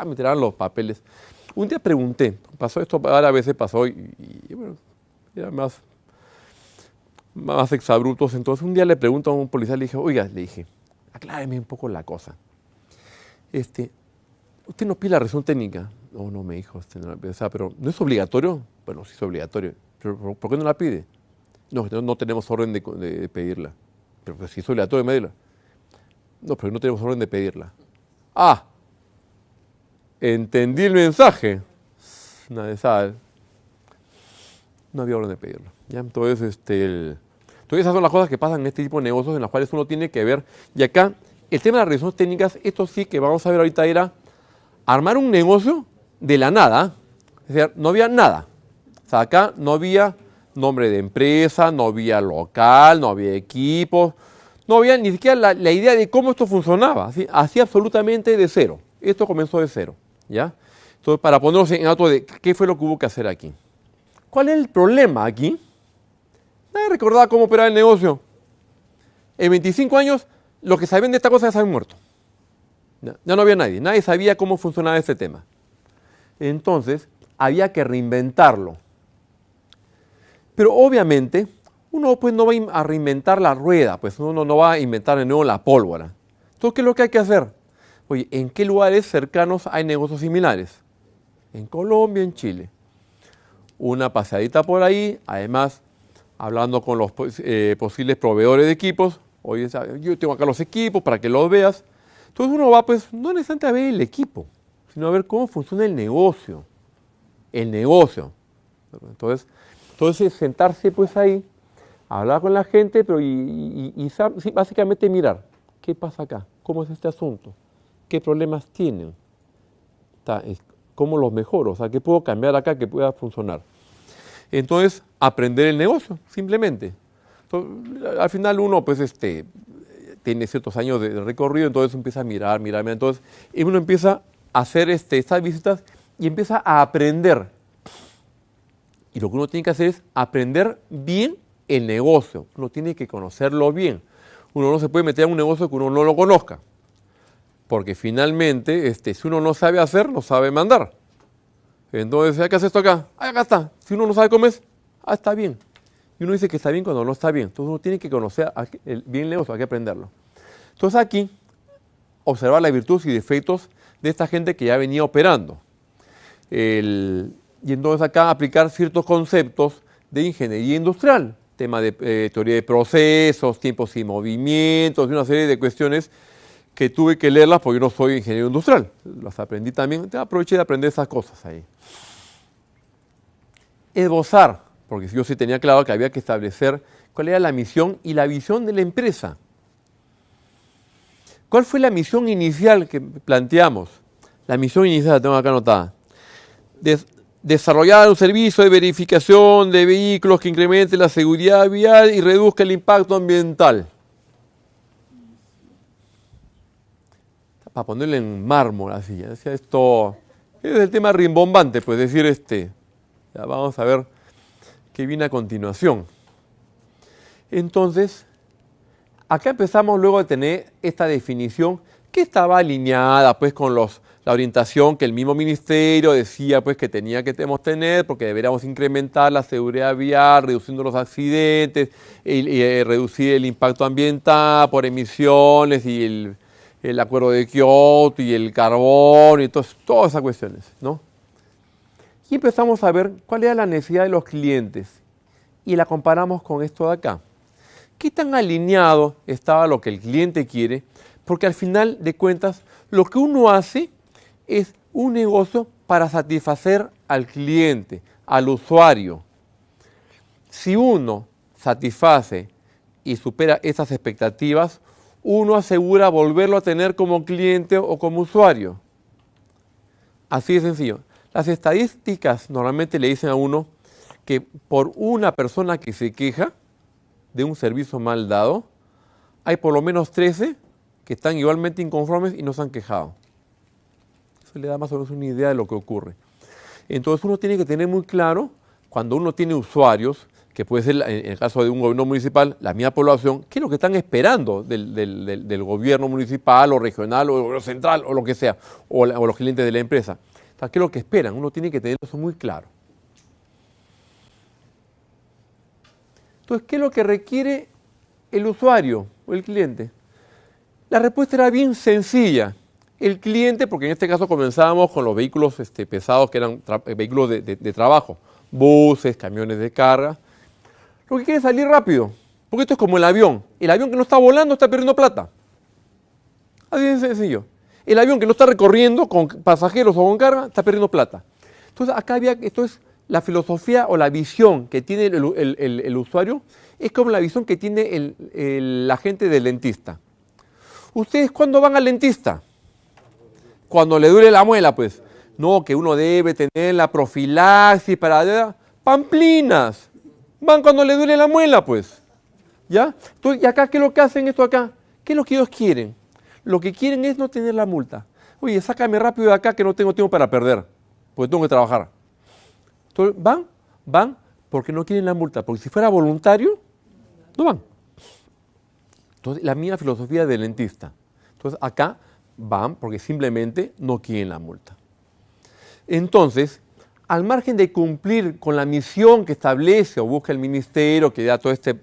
me tiraron los papeles. Un día pregunté, pasó esto, ahora a veces pasó y bueno, era más exabruptos. Entonces un día le pregunto a un policía, le dije, acláreme un poco la cosa. ¿Usted no pide la revisión técnica? No, me dijo, pero ¿no es obligatorio? Bueno, sí es obligatorio. ¿Pero por qué no la pide? No tenemos orden de pedirla. Pero pues, si es obligatorio pedirla. No, pero no tenemos orden de pedirla. Ah, entendí el mensaje. No había orden de pedirla. ¿Ya? Entonces, entonces esas son las cosas que pasan en este tipo de negocios en las cuales uno tiene que ver. Y acá, el tema de las revisiones técnicas, esto sí que vamos a ver ahorita era armar un negocio de la nada. Es decir, no había nada. O sea, acá no había nombre de empresa, no había local, no había equipos, no había ni siquiera la idea de cómo esto funcionaba. ¿Sí? Así absolutamente de cero. Esto comenzó de cero. ¿Ya? Entonces, para ponernos en auto de qué fue lo que hubo que hacer aquí. ¿Cuál es el problema aquí? Nadie recordaba cómo operaba el negocio. En 25 años, los que sabían de esta cosa ya se habían muerto. Ya no había nadie. Nadie sabía cómo funcionaba este tema. Entonces, había que reinventarlo. Pero obviamente, uno pues no va a reinventar la rueda, pues uno no va a inventar de nuevo la pólvora. Entonces, ¿qué es lo que hay que hacer? Oye, ¿en qué lugares cercanos hay negocios similares? En Colombia, en Chile. Una paseadita por ahí, además, hablando con los posibles proveedores de equipos. Oye, yo tengo acá los equipos para que los veas. Entonces uno va, pues, no necesariamente a ver el equipo, sino a ver cómo funciona el negocio. El negocio. Entonces sentarse pues ahí, hablar con la gente, pero sí, básicamente mirar, ¿qué pasa acá? ¿Cómo es este asunto? ¿Qué problemas tienen? ¿Cómo los mejoro? O sea, ¿qué puedo cambiar acá que pueda funcionar? Entonces, aprender el negocio, simplemente. Entonces, al final uno, pues, tiene ciertos años de recorrido, entonces empieza a mirar. Entonces, uno empieza a hacer estas visitas y empieza a aprender. Y lo que uno tiene que hacer es aprender bien el negocio. Uno tiene que conocerlo bien. Uno no se puede meter en un negocio que uno no lo conozca. Porque finalmente, si uno no sabe hacer, no sabe mandar. Entonces, ¿qué hace esto acá? Ah, acá está. Si uno no sabe cómo es, está bien. Y uno dice que está bien cuando no está bien. Entonces uno tiene que conocer bien el negocio, hay que aprenderlo. Entonces aquí, observar las virtudes y defectos de esta gente que ya venía operando. Y entonces acá aplicar ciertos conceptos de ingeniería industrial. Tema de teoría de procesos, tiempos y movimientos, y una serie de cuestiones que tuve que leerlas porque yo no soy ingeniero industrial. Las aprendí también, aproveché de aprender esas cosas ahí. Esbozar, porque yo sí tenía claro que había que establecer cuál era la misión y la visión de la empresa. ¿Cuál fue la misión inicial que planteamos? La misión inicial la tengo acá anotada. Desarrollar un servicio de verificación de vehículos que incremente la seguridad vial y reduzca el impacto ambiental. Para ponerle en mármol así. Decía esto, es el tema rimbombante, pues decir ya vamos a ver qué viene a continuación. Entonces, acá empezamos luego a tener esta definición que estaba alineada pues con la orientación que el mismo ministerio decía pues que teníamos tener porque deberíamos incrementar la seguridad vial, reduciendo los accidentes, y reducir el impacto ambiental por emisiones y el acuerdo de Kioto y el carbón y todas esas cuestiones, ¿no? Y empezamos a ver cuál era la necesidad de los clientes y la comparamos con esto de acá. ¿Qué tan alineado estaba lo que el cliente quiere? Porque al final de cuentas, lo que uno hace es un negocio para satisfacer al cliente, al usuario. Si uno satisface y supera esas expectativas, uno asegura volverlo a tener como cliente o como usuario. Así de sencillo. Las estadísticas normalmente le dicen a uno que por una persona que se queja de un servicio mal dado, hay por lo menos 13 que están igualmente inconformes y no se han quejado. Eso le da más o menos una idea de lo que ocurre. Entonces uno tiene que tener muy claro, cuando uno tiene usuarios, que puede ser en el caso de un gobierno municipal, la misma población, qué es lo que están esperando del gobierno municipal o regional o central o lo que sea, o los clientes de la empresa. O sea, qué es lo que esperan, uno tiene que tener eso muy claro. Entonces, ¿qué es lo que requiere el usuario o el cliente? La respuesta era bien sencilla. El cliente, porque en este caso comenzábamos con los vehículos pesados, que eran vehículos de trabajo, buses, camiones de carga, lo que quiere es salir rápido, porque esto es como el avión. El avión que no está volando está perdiendo plata. Así de sencillo. El avión que no está recorriendo con pasajeros o con carga está perdiendo plata. Entonces, acá esto es la filosofía o la visión que tiene el usuario, es como la visión que tiene la gente del dentista. ¿Ustedes cuándo van al dentista? Cuando le duele la muela, pues. No, que uno debe tener la profilaxis para... ¡Pamplinas! Van cuando le duele la muela, pues. ¿Ya? Entonces, ¿y acá qué es lo que hacen esto acá? ¿Qué es lo que ellos quieren? Lo que quieren es no tener la multa. Oye, sácame rápido de acá que no tengo tiempo para perder, porque tengo que trabajar. Entonces, van porque no quieren la multa, porque si fuera voluntario, no van. Entonces, la misma filosofía del dentista. Entonces, acá van porque simplemente no quieren la multa. Entonces, al margen de cumplir con la misión que establece o busca el ministerio, que ya todo este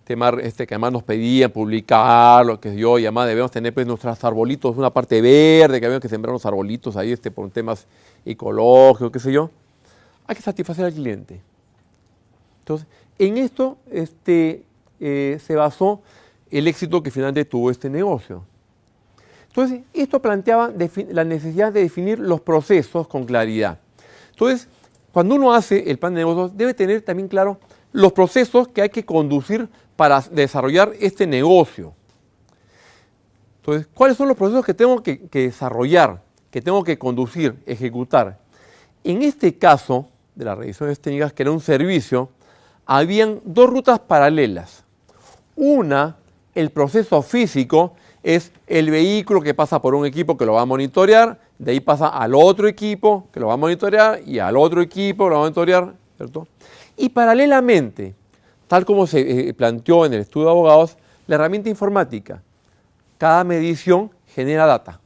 tema que además nos pedían publicarlo, que yo y además debemos tener pues nuestros arbolitos, una parte verde, que habíamos que sembrar los arbolitos ahí por temas ecológicos, qué sé yo, hay que satisfacer al cliente. Entonces, en esto se basó el éxito que finalmente tuvo este negocio. Entonces, esto planteaba la necesidad de definir los procesos con claridad. Entonces, cuando uno hace el plan de negocios, debe tener también claro los procesos que hay que conducir para desarrollar este negocio. Entonces, ¿cuáles son los procesos que tengo que desarrollar, que tengo que conducir, ejecutar? En este caso, de las revisiones técnicas, que era un servicio, habían dos rutas paralelas. Una, el proceso físico, es el vehículo que pasa por un equipo que lo va a monitorear, de ahí pasa al otro equipo que lo va a monitorear y al otro equipo que lo va a monitorear, ¿cierto? Y paralelamente, tal como se planteó en el estudio de abogados, la herramienta informática. Cada medición genera data.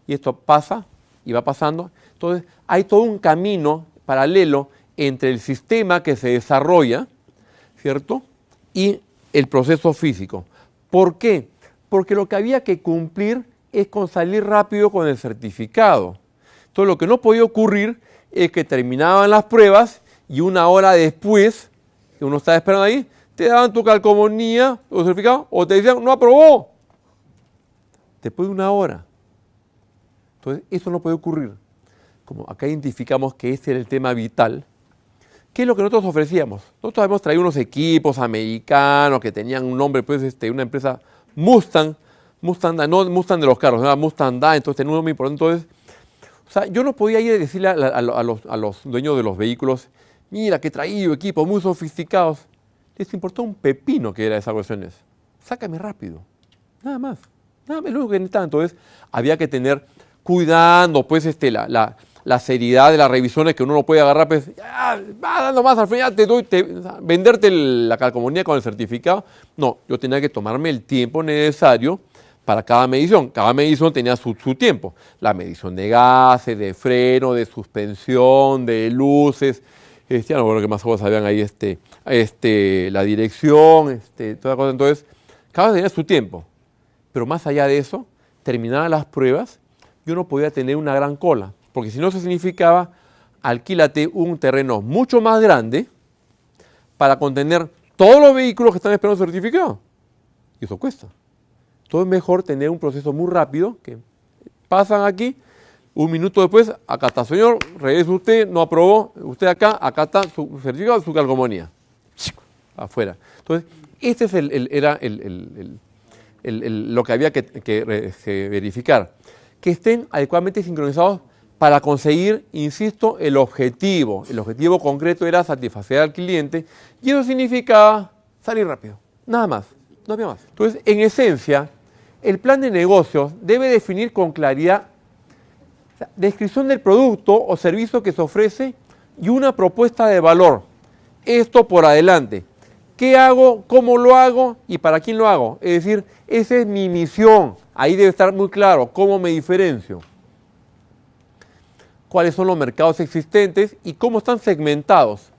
Y esto pasa y va pasando. Entonces, hay todo un camino paralelo entre el sistema que se desarrolla, ¿cierto?, y el proceso físico. ¿Por qué? Porque lo que había que cumplir es con salir rápido con el certificado. Entonces, lo que no podía ocurrir es que terminaban las pruebas y una hora después, que uno estaba esperando ahí, te daban tu calcomanía o certificado o te decían, no aprobó. Después de una hora. Entonces, eso no puede ocurrir. Como acá identificamos que este era el tema vital, ¿qué es lo que nosotros ofrecíamos? Nosotros habíamos traído unos equipos americanos que tenían un nombre, pues, una empresa Mustang, no Mustang de los carros, era Mustang Da, entonces tenía un nombre importante. Entonces, o sea, yo no podía ir a decirle a los dueños de los vehículos, mira, que he traído equipos muy sofisticados. Les importó un pepino que era esas cuestiones. Sácame rápido. Nada más. Nada más, es lo que necesitaba. Entonces, había que tener cuidando, pues, la seriedad de las revisiones, que uno no puede agarrar, pues, va dando más, al final te doy, venderte la calcomanía con el certificado. No, yo tenía que tomarme el tiempo necesario para cada medición. Cada medición tenía su tiempo. La medición de gases, de freno, de suspensión, de luces, ya no bueno, que más cosas habían ahí, la dirección, toda cosa. Entonces, cada uno tenía su tiempo. Pero más allá de eso, terminaban las pruebas, yo no podía tener una gran cola. Porque si no, eso significaba, alquílate un terreno mucho más grande para contener todos los vehículos que están esperando certificado. Y eso cuesta. Entonces es mejor tener un proceso muy rápido, que pasan aquí, un minuto después, acá está, señor, regrese usted, no aprobó, usted acá está su certificado, su calcomanía. Afuera. Entonces, este es lo que había que verificar. Que estén adecuadamente sincronizados para conseguir, insisto, el objetivo. El objetivo concreto era satisfacer al cliente y eso significaba salir rápido. Nada más, no había más. Entonces, en esencia, el plan de negocios debe definir con claridad descripción del producto o servicio que se ofrece y una propuesta de valor. Esto por adelante. ¿Qué hago? ¿Cómo lo hago? ¿Y para quién lo hago? Es decir, esa es mi misión. Ahí debe estar muy claro cómo me diferencio. Cuáles son los mercados existentes y cómo están segmentados.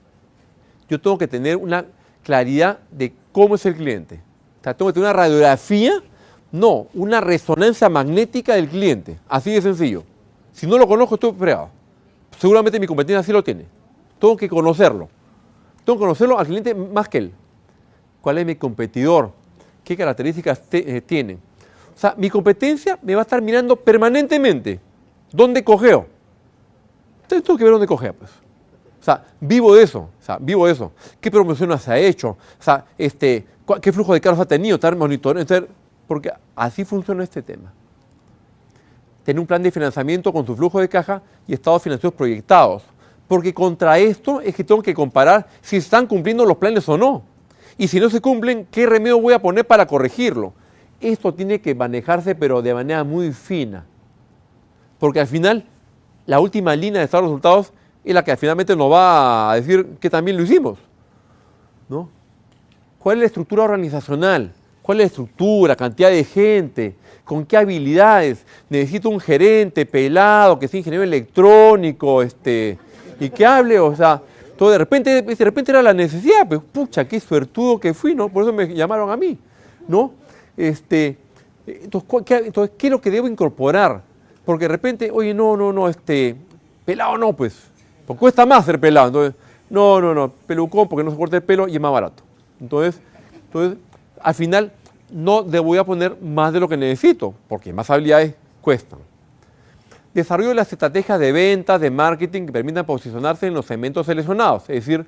Yo tengo que tener una claridad de cómo es el cliente. O sea, tengo que tener una radiografía, no, una resonancia magnética del cliente. Así de sencillo. Si no lo conozco, estoy fregado. Seguramente mi competencia sí lo tiene. Tengo que conocerlo. Tengo que conocerlo al cliente más que él. ¿Cuál es mi competidor? ¿Qué características tiene? O sea, mi competencia me va a estar mirando permanentemente. ¿Dónde cojeo? Entonces tengo que ver dónde cojea, pues. O sea, vivo de eso. ¿Qué promociones se ha hecho? O sea, ¿qué flujo de carros ha tenido? Estar monitoreando. Porque así funciona este tema. Tener un plan de financiamiento con su flujo de caja y estados financieros proyectados. Porque contra esto es que tengo que comparar si están cumpliendo los planes o no. Y si no se cumplen, ¿qué remedio voy a poner para corregirlo? Esto tiene que manejarse, pero de manera muy fina. Porque al final, la última línea de estados de resultados es la que finalmente nos va a decir que también lo hicimos, ¿no? ¿Cuál es la estructura organizacional? ¿Cuál es la estructura? ¿Cantidad de gente? ¿Con qué habilidades? Necesito un gerente pelado, que sea ingeniero electrónico, y que hable, o sea, todo de repente era la necesidad, pues, pucha, qué suertudo que fui, ¿no? Por eso me llamaron a mí, ¿no? Entonces, ¿qué es lo que debo incorporar? Porque de repente, oye, no, pelado no, pues, porque cuesta más ser pelado. Entonces, no, pelucón, porque no se corta el pelo y es más barato. Entonces, al final, no le voy a poner más de lo que necesito, porque más habilidades cuestan. Desarrollo de las estrategias de ventas, de marketing que permitan posicionarse en los segmentos seleccionados. Es decir,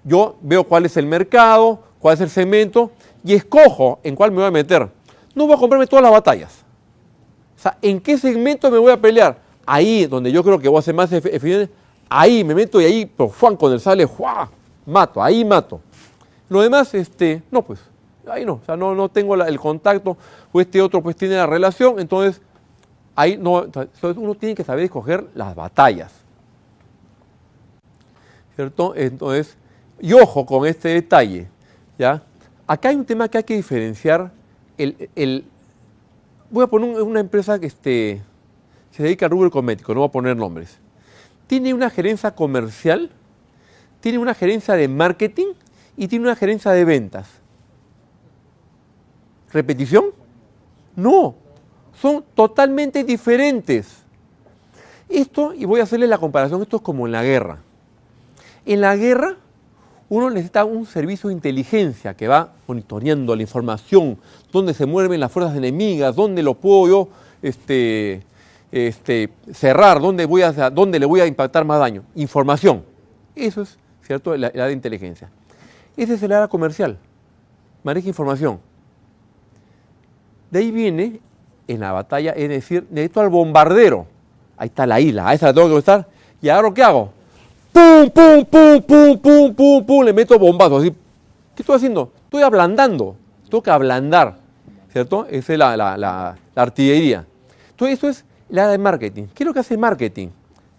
yo veo cuál es el mercado, cuál es el segmento y escojo en cuál me voy a meter. No voy a comprarme todas las batallas. O sea, ¿en qué segmento me voy a pelear? Ahí donde yo creo que voy a ser más eficiente, ahí me meto y ahí, pues, Juan, con el sable, ¡juá! Mato, ahí mato. Lo demás, no, pues, ahí no, o sea, no tengo el contacto, o este otro pues tiene la relación, entonces, ahí no, entonces uno tiene que saber escoger las batallas, ¿cierto? Entonces, y ojo con este detalle, ¿ya? Acá hay un tema que hay que diferenciar, voy a poner una empresa que se dedica al rubro cosmético, no voy a poner nombres. Tiene una gerencia comercial, tiene una gerencia de marketing y tiene una gerencia de ventas. ¿Repetición? No, son totalmente diferentes. Esto, y voy a hacerle la comparación, esto es como en la guerra. En la guerra, uno necesita un servicio de inteligencia que va monitoreando la información, dónde se mueven las fuerzas enemigas, dónde lo puedo yo cerrar, dónde le voy a impactar más daño. Información. Eso es, ¿cierto?, el área de inteligencia. Ese es el área comercial. Maneja información. De ahí viene, en la batalla, es decir, necesito al bombardero. Ahí está la isla, a esa la tengo que estar. ¿Y ahora qué hago? ¡Pum, pum, pum, pum, pum, pum, pum! Le meto bombazos. Así. ¿Qué estoy haciendo? Estoy ablandando. Tengo que ablandar, ¿cierto? Esa es la artillería. Entonces, eso es el área de marketing. ¿Qué es lo que hace el marketing?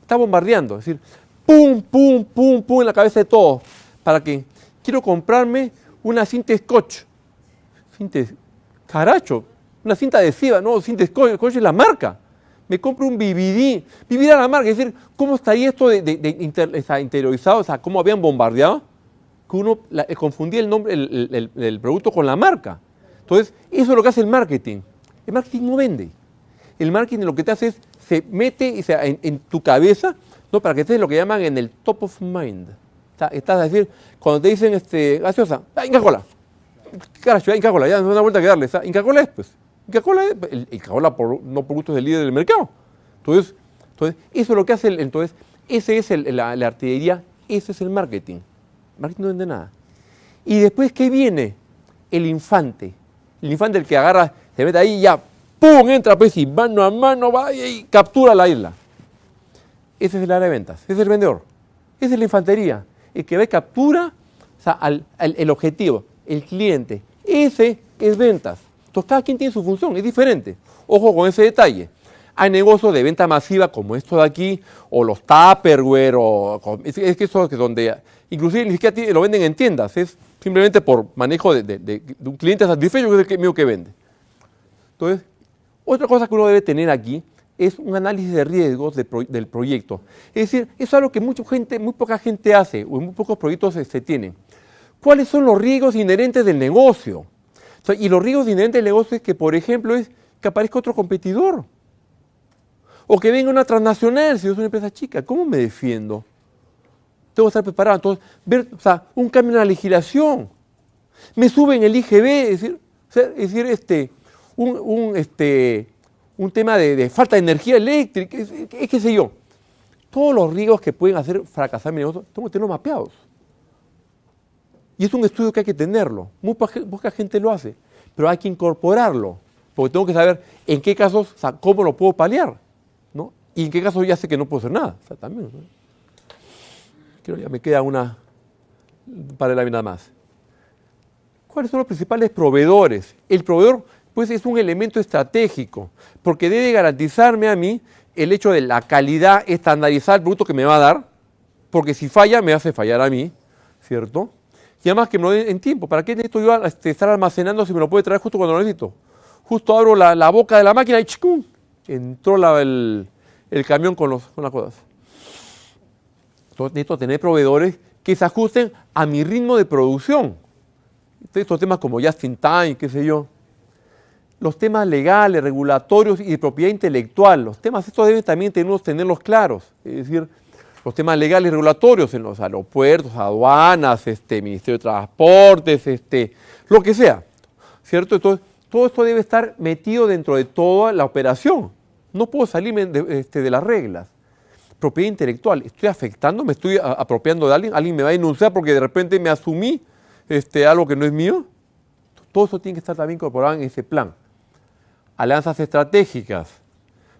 Está bombardeando. Es decir, pum, pum, pum, pum en la cabeza de todos. ¿Para qué? Quiero comprarme una cinta scotch. Cinta, caracho, una cinta adhesiva, no, cinta scotch es la marca. Me compro un BBD, vivir a la marca, es decir, ¿cómo estaría esto interiorizado? O sea, ¿cómo habían bombardeado? Que uno confundía el nombre, el producto con la marca. Entonces, eso es lo que hace el marketing. El marketing no vende. El marketing lo que te hace es, se mete en tu cabeza, ¿no?, para que estés lo que llaman en el top of mind. Estás a decir, cuando te dicen, gaseosa, Inca Kola. Carajo, Inca Kola, ya no hay una vuelta que darle. Inca Kola es, pues. Inca Kola es, Inca Kola no por gusto es el líder del mercado. Entonces, eso es lo que hace, entonces, ese es la artillería, ese es el marketing. El marketing no vende nada. Y después, ¿qué viene? El infante. El infante, el que agarra, se mete ahí y ya, ¡pum!, entra, pues, y mano a mano va y captura la isla. Ese es el área de ventas, ese es el vendedor. Esa es la infantería. El que ve captura, o sea, el objetivo, el cliente. Ese es ventas. Entonces, cada quien tiene su función, es diferente. Ojo con ese detalle. Hay negocios de venta masiva como esto de aquí, o los Tupperware, es que eso es donde, inclusive ni siquiera lo venden en tiendas, es simplemente por manejo de un cliente satisfecho, que es el mío que vende. Entonces, otra cosa que uno debe tener aquí es un análisis de riesgos del proyecto. Es decir, es algo que muy poca gente hace, o en muy pocos proyectos se tienen. ¿Cuáles son los riesgos inherentes del negocio? O sea, y los riesgos inherentes del negocio es que, por ejemplo, es que aparezca otro competidor. O que venga una transnacional, si yo soy una empresa chica. ¿Cómo me defiendo? Tengo que estar preparado. Entonces, ver, o sea, un cambio en la legislación. Me suben el IGB, es decir, un tema de falta de energía eléctrica, es qué sé yo. Todos los riesgos que pueden hacer fracasar mi negocio, tengo que tenerlos mapeados. Y es un estudio que hay que tenerlo. Muy poca gente lo hace, pero hay que incorporarlo, porque tengo que saber en qué casos, o sea, cómo lo puedo paliar, ¿no? Y en qué casos ya sé que no puedo hacer nada. O sea, también, ¿no? Creo que ya me queda un par de láminas más. ¿Cuáles son los principales proveedores? El proveedor, pues, es un elemento estratégico, porque debe garantizarme a mí el hecho de la calidad estandarizada del producto que me va a dar, porque si falla, me hace fallar a mí, ¿cierto? Y además que me lo den en tiempo. ¿Para qué necesito yo estar almacenando si me lo puede traer justo cuando lo necesito? Justo abro la boca de la máquina y ¡chicum! Entró el camión con las cosas. Entonces necesito tener proveedores que se ajusten a mi ritmo de producción. Estos temas como just in time, qué sé yo. Los temas legales, regulatorios y de propiedad intelectual. Los temas estos deben también tenerlos claros. Es decir, los temas legales y regulatorios en los aeropuertos, aduanas, Ministerio de Transportes, lo que sea, ¿cierto? Entonces, todo esto debe estar metido dentro de toda la operación. No puedo salirme de las reglas. Propiedad intelectual, estoy afectando, me estoy apropiando de alguien me va a denunciar porque de repente me asumí algo que no es mío. Todo eso tiene que estar también incorporado en ese plan. Alianzas estratégicas.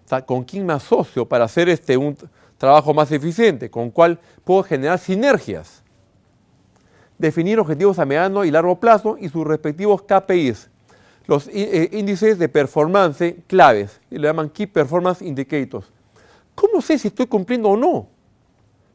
O sea, ¿con quién me asocio para hacer trabajo más eficiente, con el cual puedo generar sinergias. Definir objetivos a mediano y largo plazo y sus respectivos KPIs, los índices de performance claves, y le llaman Key Performance Indicators. ¿Cómo sé si estoy cumpliendo o no?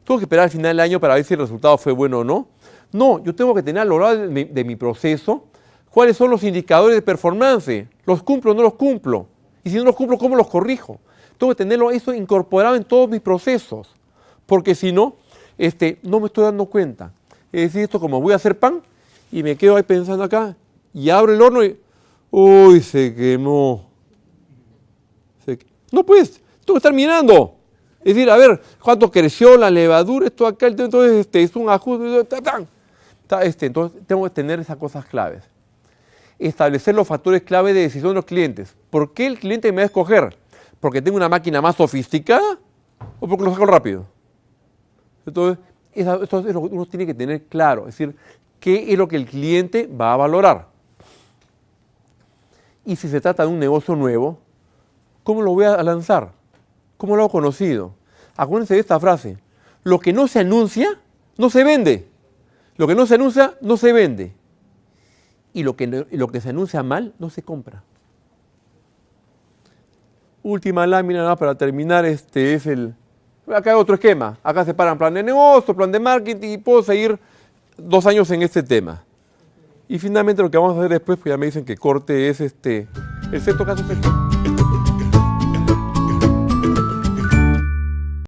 ¿Tengo que esperar al final del año para ver si el resultado fue bueno o no? No, yo tengo que tener a lo largo de mi proceso cuáles son los indicadores de performance. ¿Los cumplo o no los cumplo? Y si no los cumplo, ¿cómo los corrijo? Tengo que tenerlo eso incorporado en todos mis procesos, porque si no, no me estoy dando cuenta. Es decir, esto como voy a hacer pan y me quedo ahí pensando acá y abro el horno y ¡uy, se quemó! No pues, tengo que estar mirando. Es decir, a ver, cuánto creció la levadura, esto acá, entonces es un ajuste, entonces tengo que tener esas cosas claves. Establecer los factores clave de decisión de los clientes. ¿Por qué el cliente me va a escoger? ¿Porque tengo una máquina más sofisticada o porque lo saco rápido? Entonces, eso es lo que uno tiene que tener claro, es decir, qué es lo que el cliente va a valorar. Y si se trata de un negocio nuevo, ¿cómo lo voy a lanzar? ¿Cómo lo hago conocido? Acuérdense de esta frase, lo que no se anuncia, no se vende. Lo que no se anuncia, no se vende. Y lo que se anuncia mal, no se compra. Última lámina, ¿no? Para terminar, es el... Acá hay otro esquema. Acá separan plan de negocio, plan de marketing y puedo seguir 2 años en este tema. Y finalmente lo que vamos a hacer después, pues ya me dicen que corte, es el sexto caso.